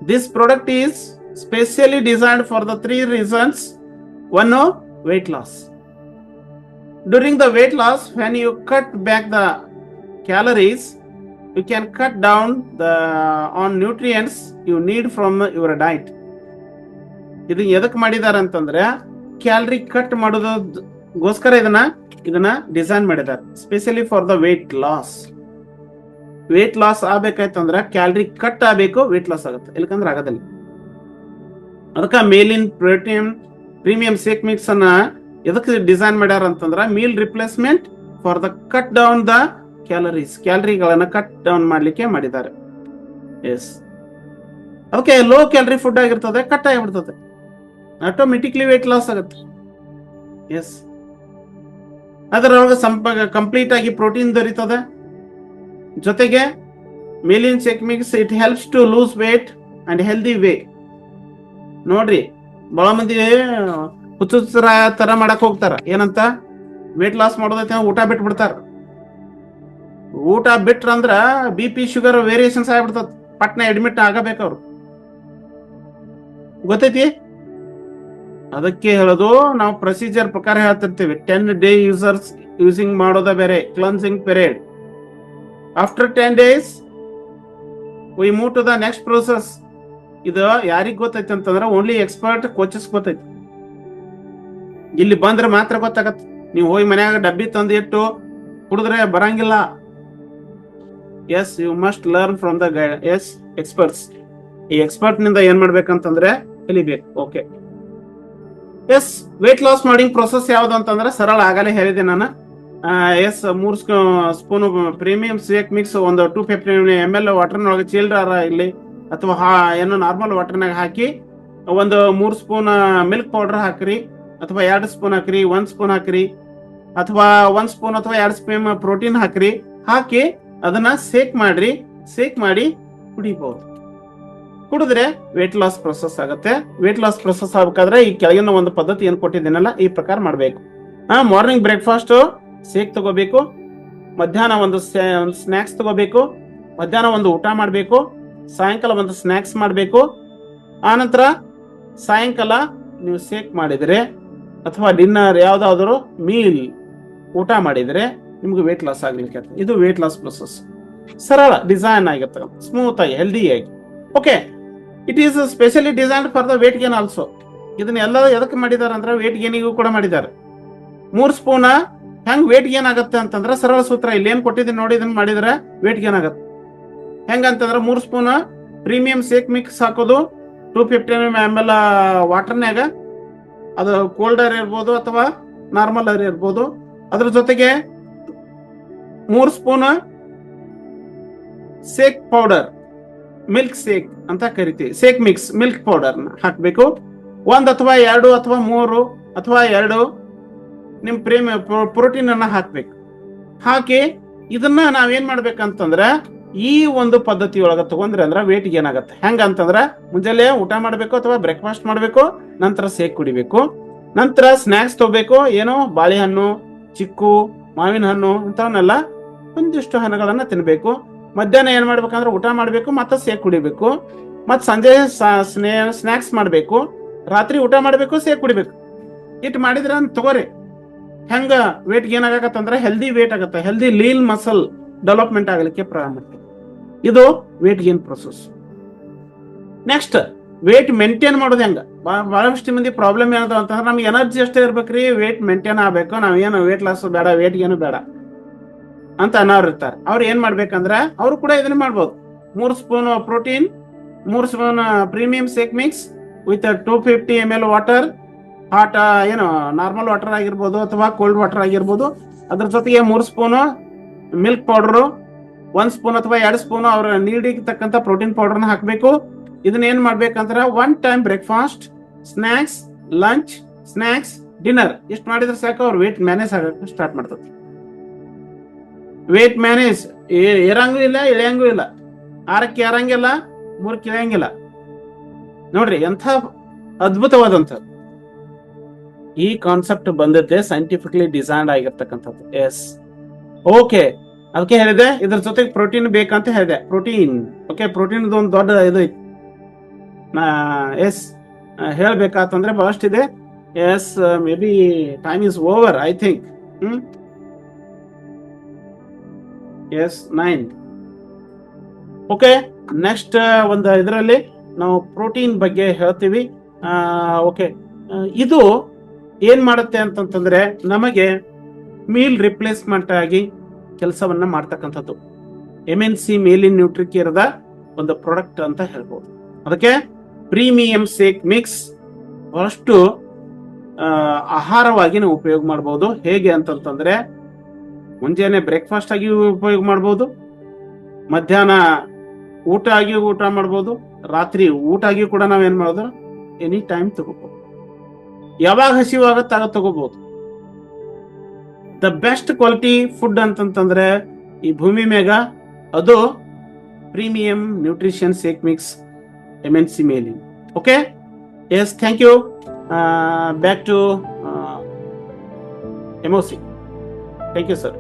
This product is specially designed for the 3 reasons. One, weight loss. During the weight loss, when you cut back the calories, you can cut down on nutrients you need from your diet. ಇದನ್ನ ಎದಕ್ ಮಾಡಿದಾರ ಅಂತಂದ್ರೆ calorie cut ಮಾಡೋದಕ್ಕೋಸ್ಕರ ಇದನ್ನ design ಮಾಡಿದ್ದಾರೆ. Specially for the weight loss. Weight loss ಆಗ್ಬೇಕಾಯ್ತಂದ್ರ calorie cut ಆಗಬೇಕು, weight loss ಆಗುತ್ತೆ, ಇಲ್ಲಕಂದ್ರೆ ಆಗೋದಿಲ್ಲ. ಅದಕ್ಕೆ ಮೇಲಿನ್ ಪ್ರೀಮಿಯಂ ಸೇಕ್ ಮಿಕ್ಸ್ ಅನ್ನ ಎದಕ್ಕೆ ಡಿಸೈನ್ ಮಾಡ್ಯಾರ ಅಂತಂದ್ರ meal replacement for the cut down the calories. ಕ್ಯಾಲರಿಗಳನ್ನ ಕಟ್ ಡೌನ್ ಮಾಡ್ಲಿಕ್ಕೆ ಮಾಡಿದ್ದಾರೆ. ಎಸ್, ಅದಕ್ಕೆ ಲೋ ಕ್ಯಾಲರಿ ಫುಡ್ ಆಗಿರ್ತದೆ, ಕಟ್ ಆಗಿಬಿಡ್ತದೆ, ಆಟೋಮೆಟಿಕ್ಲಿ ವೇಟ್ ಲಾಸ್ ಆಗುತ್ತೆ. ಎಸ್, ಅದರೊಳಗೆ ಕಂಪ್ಲೀಟ್ ಆಗಿ ಪ್ರೋಟೀನ್ ದೊರೀತದೆ. ಜೊತೆಗೆ Melin shake mix it helps to lose weight and healthy way. ನೋಡ್ರಿ, ಬಹಳ ಮಂದಿ ಹುಚ್ಚುಚ್ಚರ ತರ ಮಾಡಕ್ ಹೋಗ್ತಾರ. ಏನಂತ ವೇಟ್ ಲಾಸ್ ಮಾಡೋದೈತೆ ಊಟ ಬಿಟ್ಬಿಡ್ತಾರ. ಊಟ ಬಿಟ್ರಂದ್ರ BP ಶುಗರ್ ವೇರಿಯೇಷನ್ಸ್ ಆಗ್ಬಿಡ್ತದ, ಪಟ್ನ ಅಡ್ಮಿಟ್ ಆಗಬೇಕವ್ರು, ಗೊತ್ತೈತಿ? ಅದಕ್ಕೆ ಹೇಳೋದು ನಾವು ಪ್ರೊಸೀಜರ್ ಪ್ರಕಾರ ಹೇಳ್ತಿರ್ತೀವಿ. 10 ಡೇ ಯೂಸರ್ಸ್ ಯೂಸಿಂಗ್ ಮಾಡೋದ ಬೇರೆ, cleansing period. After 10 days we move to the next process. ಇದು ಯಾರಿಗ್ ಗೊತ್ತೈತಿ ಅಂತಂದ್ರೆ ಓನ್ಲಿ ಎಕ್ಸ್ಪರ್ಟ್ ಕೋಚಸ್ ಗೊತ್ತೈತಿ. ಇಲ್ಲಿ ಬಂದ್ರೆ ಮಾತ್ರ ಗೊತ್ತಾಗತ್ತೆ. ನೀವು ಹೋಗಿ ಮನ್ಯಾಗ ಡಬ್ಬಿ ತಂದು ಇಟ್ಟು ಕುಡಿದ್ರೆ ಬರಂಗಿಲ್ಲ. Yes, you must learn from the experts. ಈ ಎಕ್ಸ್ಪರ್ಟ್ ನಿಂದ ಏನ್ ಮಾಡ್ಬೇಕಂತಂದ್ರೆ ಕಲಿಬೇಕು. ಓಕೆ, ಎಸ್, ವೇಟ್ ಲಾಸ್ ಮಾಡಿಂಗ್ ಪ್ರೊಸೆಸ್ ಯಾವ್ದು ಅಂತಂದ್ರೆ ಸರಳ, ಆಗಲೇ ಹೇಳಿದೆ ನಾನು. Yes 3 spoon premium shake mix, ಒಂದು 250 ml ವಾಟರ್ನೊಳಗೆ ಚಿಲ್ಡ್ರ ಇಲ್ಲಿ ಅಥವಾ ಏನು ನಾರ್ಮಲ್ ವಾಟರ್ನಾಗ ಹಾಕಿ ಒಂದು 3 ಸ್ಪೂನ್ ಮಿಲ್ಕ್ ಪೌಡರ್ ಹಾಕ್ರಿ, ಅಥವಾ 2 ಸ್ಪೂನ್ ಹಾಕ್ರಿ, 1 ಸ್ಪೂನ್ ಹಾಕ್ರಿ, ಅಥವಾ 1 ಸ್ಪೂನ್ ಅಥವಾ 2 ಸ್ಪೂನ್ ಪ್ರೋಟೀನ್ ಹಾಕ್ರಿ. ಹಾಕಿ ಅದನ್ನ ಸೇಕ್ ಮಾಡ್ರಿ. ಸೇಕ್ ಮಾಡಿ ಕುಡಿಬಹುದು. ಕುಡಿದ್ರೆ ವೇಟ್ ಲಾಸ್ ಪ್ರೊಸೆಸ್ ಆಗುತ್ತೆ. ವೇಟ್ ಲಾಸ್ ಪ್ರೊಸೆಸ್ ಆಗ್ಬೇಕಾದ್ರೆ ಈ ಕೆಳಗಿನ ಒಂದು ಪದ್ಧತಿ ಏನ್ ಕೊಟ್ಟಿದ್ದೀನಲ್ಲ ಈ ಪ್ರಕಾರ ಮಾಡ್ಬೇಕು. ಮಾರ್ನಿಂಗ್ ಬ್ರೇಕ್ಫಾಸ್ಟ್ ಸೇಕ್ ತಗೋಬೇಕು, ಮಧ್ಯಾಹ್ನ ಒಂದು ಸ್ನಾಕ್ಸ್ ತಗೋಬೇಕು, ಮಧ್ಯಾಹ್ನ ಒಂದು ಊಟ ಮಾಡಬೇಕು, ಸಾಯಂಕಾಲ ಒಂದು ಸ್ನಾಕ್ಸ್ ಮಾಡಬೇಕು. ಆನಂತರ ಸಾಯಂಕಾಲ ನೀವು ಸೇಕ್ ಮಾಡಿದರೆ ಅಥವಾ ಡಿನ್ನರ್ ಯಾವ್ದಾದ್ರು ಮೀಲ್ ಊಟ ಮಾಡಿದರೆ ನಿಮ್ಗೆ ವೇಟ್ ಲಾಸ್ ಆಗ್ಲಿಕ್ಕೆ. ಇದು ವೇಟ್ ಲಾಸ್ ಪ್ರೊಸೆಸ್. ಸರಳ ಡಿಸೈನ್ ಆಗಿರ್ತದೆ, ಸ್ಮೂತ್ ಆಗಿ, ಹೆಲ್ದಿ ಆಗಿ. Okay, it is specially designed for the weight gain also. ಇದನ್ನ ಎಲ್ಲ ಎದಕ್ಕೆ ಮಾಡಿದ್ದಾರೆ ಅಂದ್ರೆ ವೇಟ್ ಗೇನಿಗೂ ಕೂಡ ಮಾಡಿದ್ದಾರೆ. 3 ಸ್ಪೂನ್ ಹೆಂಗ್ ವೇಟ್ ಗೇನ್ ಆಗತ್ತೆ ಅಂತಂದ್ರೆ ಸರಳ ಸೂತ್ರ ಇಲ್ಲಿ ಏನ್ ಕೊಟ್ಟಿದ್ದೀನಿ ನೋಡಿ, ಇದನ್ನ ಮಾಡಿದ್ರೆ ವೇಟ್ ಗೇನ್ ಆಗತ್ತೆ. ಹೆಂಗಂತಂದ್ರೆ 3 ಸ್ಪೂನ್ ಪ್ರೀಮಿಯಂ ಸೇಕ್ ಮಿಕ್ಸ್ ಹಾಕೋದು 250 ml ವಾಟರ್ನ್ಯಾಗ. ಅದು ಕೋಲ್ಡ್ ಏರ್ ಇರ್ಬೋದು ಅಥವಾ ನಾರ್ಮಲ್ ಏರ್ ಇರ್ಬೋದು. ಅದ್ರ ಜೊತೆಗೆ 3 spoon sake powder, milk sake ಅಂತ ಕರಿತೀವಿ, ಸೇಕ್ ಮಿಕ್ಸ್ ಮಿಲ್ಕ್ ಪೌಡರ್ ಹಾಕ್ಬೇಕು. 1 ಅಥವಾ 2 ಅಥವಾ 3 ಅಥವಾ 2 ನಿಮ್ ಪ್ರೋಟೀನ್ ಅನ್ನ ಹಾಕ್ಬೇಕು. ಹಾಕಿ ಇದನ್ನ ನಾವೇನ್ ಮಾಡ್ಬೇಕಂತಂದ್ರೆ ಈ ಒಂದು ಪದ್ಧತಿ ಒಳಗ ತಗೊಂಡ್ರೆ ಅಂದ್ರೆ ವೇಟ್ ಗೇನ್ ಆಗತ್ತೆ. ಹೆಂಗಂತಂದ್ರ ಮುಂಜಾನೆ ಊಟ ಮಾಡ್ಬೇಕು ಅಥವಾ ಬ್ರೇಕ್ಫಾಸ್ಟ್ ಮಾಡ್ಬೇಕು, ನಂತರ ಸೇಕ್ ಕುಡಿಬೇಕು, ನಂತರ ಸ್ನಾಕ್ಸ್ ತಗೋಬೇಕು. ಏನೋ ಬಾಳೆಹಣ್ಣು, ಚಿಕ್ಕು, ಮಾವಿನ ಹಣ್ಣು ಇಂಥವನ್ನೆಲ್ಲ ಒಂದಿಷ್ಟು ಹಣ್ಣುಗಳನ್ನ ತಿನ್ಬೇಕು. ಮಧ್ಯಾಹ್ನ ಏನ್ ಮಾಡ್ಬೇಕಂದ್ರೆ ಊಟ ಮಾಡ್ಬೇಕು, ಮತ್ತೆ ಸೇಕ್ ಕುಡಿಬೇಕು, ಮತ್ ಸಂಜೆ ಸ್ನಾಕ್ಸ್ ಮಾಡ್ಬೇಕು, ರಾತ್ರಿ ಊಟ ಮಾಡ್ಬೇಕು, ಸೇಕ್ ಕುಡಿಬೇಕು. ಇಟ್ ಮಾಡಿದ್ರೆ ತಗೋರಿ ಹೆಂಗ ವೇಟ್ ಗೇನ್ ಆಗತ್ತಂದ್ರೆ ಹೆಲ್ದಿ ವೇಟ್ ಆಗತ್ತೆ, ಹೆಲ್ದಿ ಲೀನ್ ಮಸಲ್ ಡೆವಲಪ್ಮೆಂಟ್ ಆಗಲಿಕ್ಕೆ ಪ್ರಾರಂಭ ಆಗ್ತದೆ. ಇದು weight gain process. Next weight maintain ಮಾಡೋದು ಹೆಂಗ. ಬಹಳಷ್ಟು ಮಂದಿ ಪ್ರಾಬ್ಲಮ್ ಏನದ ಅಂತಂದ್ರೆ ನಮ್ಗೆ ಎನರ್ಜಿ ಅಷ್ಟೇ ಇರ್ಬೇಕ್ರಿ, ವೇಟ್ ಮೇಂಟೈನ್ ಆಗ್ಬೇಕು, ನಾವೇನು ವೇಟ್ ಲಾಸ್ ಬೇಡ, ವೇಟ್ ಗೇನು ಬೇಡ ಅಂತ ಅನ್ನೋರು ಇರ್ತಾರೆ. ಅವ್ರು ಏನ್ ಮಾಡ್ಬೇಕಂದ್ರೆ ಅವ್ರು ಕೂಡ ಇದನ್ನ ಮಾಡ್ಬೋದು. 3 spoon protein, 3 spoon premium shake mix with 250 ml water, hot ಏನು ನಾರ್ಮಲ್ ವಾಟರ್ ಆಗಿರ್ಬೋದು ಅಥವಾ ಕೋಲ್ಡ್ ವಾಟರ್ ಆಗಿರ್ಬೋದು. ಅದ್ರ ಜೊತೆಗೆ 3 ಸ್ಪೂನ್ ಮಿಲ್ಕ್ ಪೌಡರ್, 1 ಸ್ಪೂನ್ ಅಥವಾ 2 ಸ್ಪೂನ್ ಅವ್ರ ನೀಡಿಗೆ ತಕ್ಕಂತ ಪ್ರೋಟೀನ್ ಪೌಡರ್ನ ಹಾಕ್ಬೇಕು. ಇದನ್ನ ಏನ್ ಮಾಡ್ಬೇಕಂದ್ರೆ 1 time breakfast, snacks, lunch, snacks, dinner ಇಷ್ಟು ಮಾಡಿದ್ರೆ ಸಾಕು. ಅವ್ರ ವೇಟ್ ಮ್ಯಾನೇಜ್ ಆಗಕ್ಕೆ ಸ್ಟಾರ್ಟ್ ಮಾಡ್ತದೆ. ವೇಟ್ ಮ್ಯಾನೇಜ್ ಏರಂಗೂ ಇಲ್ಲ, ಇಳಿಯಂಗೂ ಇಲ್ಲ, 6ಕ್ಕೆ ಏರಂಗಿಲ್ಲ, 3ಕ್ಕೆ ಇಳಿಯಂಗಿಲ್ಲ. ನೋಡ್ರಿ ಎಂಥ ಅದ್ಭುತವಾದಂತ ಈ ಕಾನ್ಸೆಪ್ಟ್ ಬಂದದ್ದೇ ಸೈಂಟಿಫಿಕ್ಲಿ ಡಿಸೈನ್ಡ್ ಆಗಿರ್ತಕ್ಕಂಥದ್ದು. ಎಸ್, ಓಕೆ, ಅದಕ್ಕೆ ಹೇಳಿದೆ ಇದ್ರ ಜೊತೆಗೆ ಪ್ರೋಟೀನ್ ಬೇಕಂತ ಹೇಳಿದೆ. ಪ್ರೋಟೀನ್, ಓಕೆ, ಪ್ರೋಟೀನ್ ಒಂದು ದೊಡ್ಡ ಇದು ಐತಿ. ಎಸ್, ಹೇಳ್ಬೇಕಾತಂದ್ರೆ ಬಹಳಷ್ಟಿದೆ. Yes, maybe time is over I think. Yes 9. Okay, next ಒಂದು ಇದರಲ್ಲಿ ನಾವು ಪ್ರೋಟೀನ್ ಬಗ್ಗೆ ಹೇಳ್ತೀವಿ. ಓಕೆ, ಇದು ಏನ್ ಮಾಡುತ್ತೆ ಅಂತಂತಂದ್ರೆ ನಮಗೆ ಮೀಲ್ ರಿಪ್ಲೇಸ್ಮೆಂಟ್ ಆಗಿ ಕೆಲಸವನ್ನ ಮಾಡ್ತಕ್ಕಂಥದ್ದು. MNC ಮೇಲಿನ್ ನ್ಯೂಟ್ರಿಕೇರ್ದ ಒಂದು ಪ್ರಾಡಕ್ಟ್ ಅಂತ ಹೇಳ್ಬೋದು. ಅದಕ್ಕೆ ಪ್ರೀಮಿಯಂ ಸೇಕ್ ಮಿಕ್ಸ್ ಬಹಳಷ್ಟು ಆಹಾರವಾಗಿ ನಾವು ಉಪಯೋಗ ಮಾಡಬಹುದು. ಹೇಗೆ ಅಂತಂತಂದ್ರೆ ಮುಂಜಾನೆ ಬ್ರೇಕ್ಫಾಸ್ಟ್ ಆಗಿ ಉಪಯೋಗ ಮಾಡಬಹುದು, ಮಧ್ಯಾಹ್ನ ಊಟ ಆಗಿ ಊಟ ಮಾಡಬಹುದು, ರಾತ್ರಿ ಊಟ ಆಗಿ ಕೂಡ ನಾವೇನ್ ಮಾಡೋದು ಎನಿ ಟೈಮ್ ತಗೋಬಹುದು. ಯಾವಾಗ ಹಸಿವಾಗತ್ತೆ ಆಗ ತಗೋಬಹುದು. ದ ಬೆಸ್ಟ್ ಕ್ವಾಲಿಟಿ ಫುಡ್ ಅಂತಂತಂದ್ರೆ ಈ ಭೂಮಿ ಮೇಗ ಅದು premium nutrition shake mix MNC Melin. Okay, yes, thank you. Back to MOC. Thank you sir.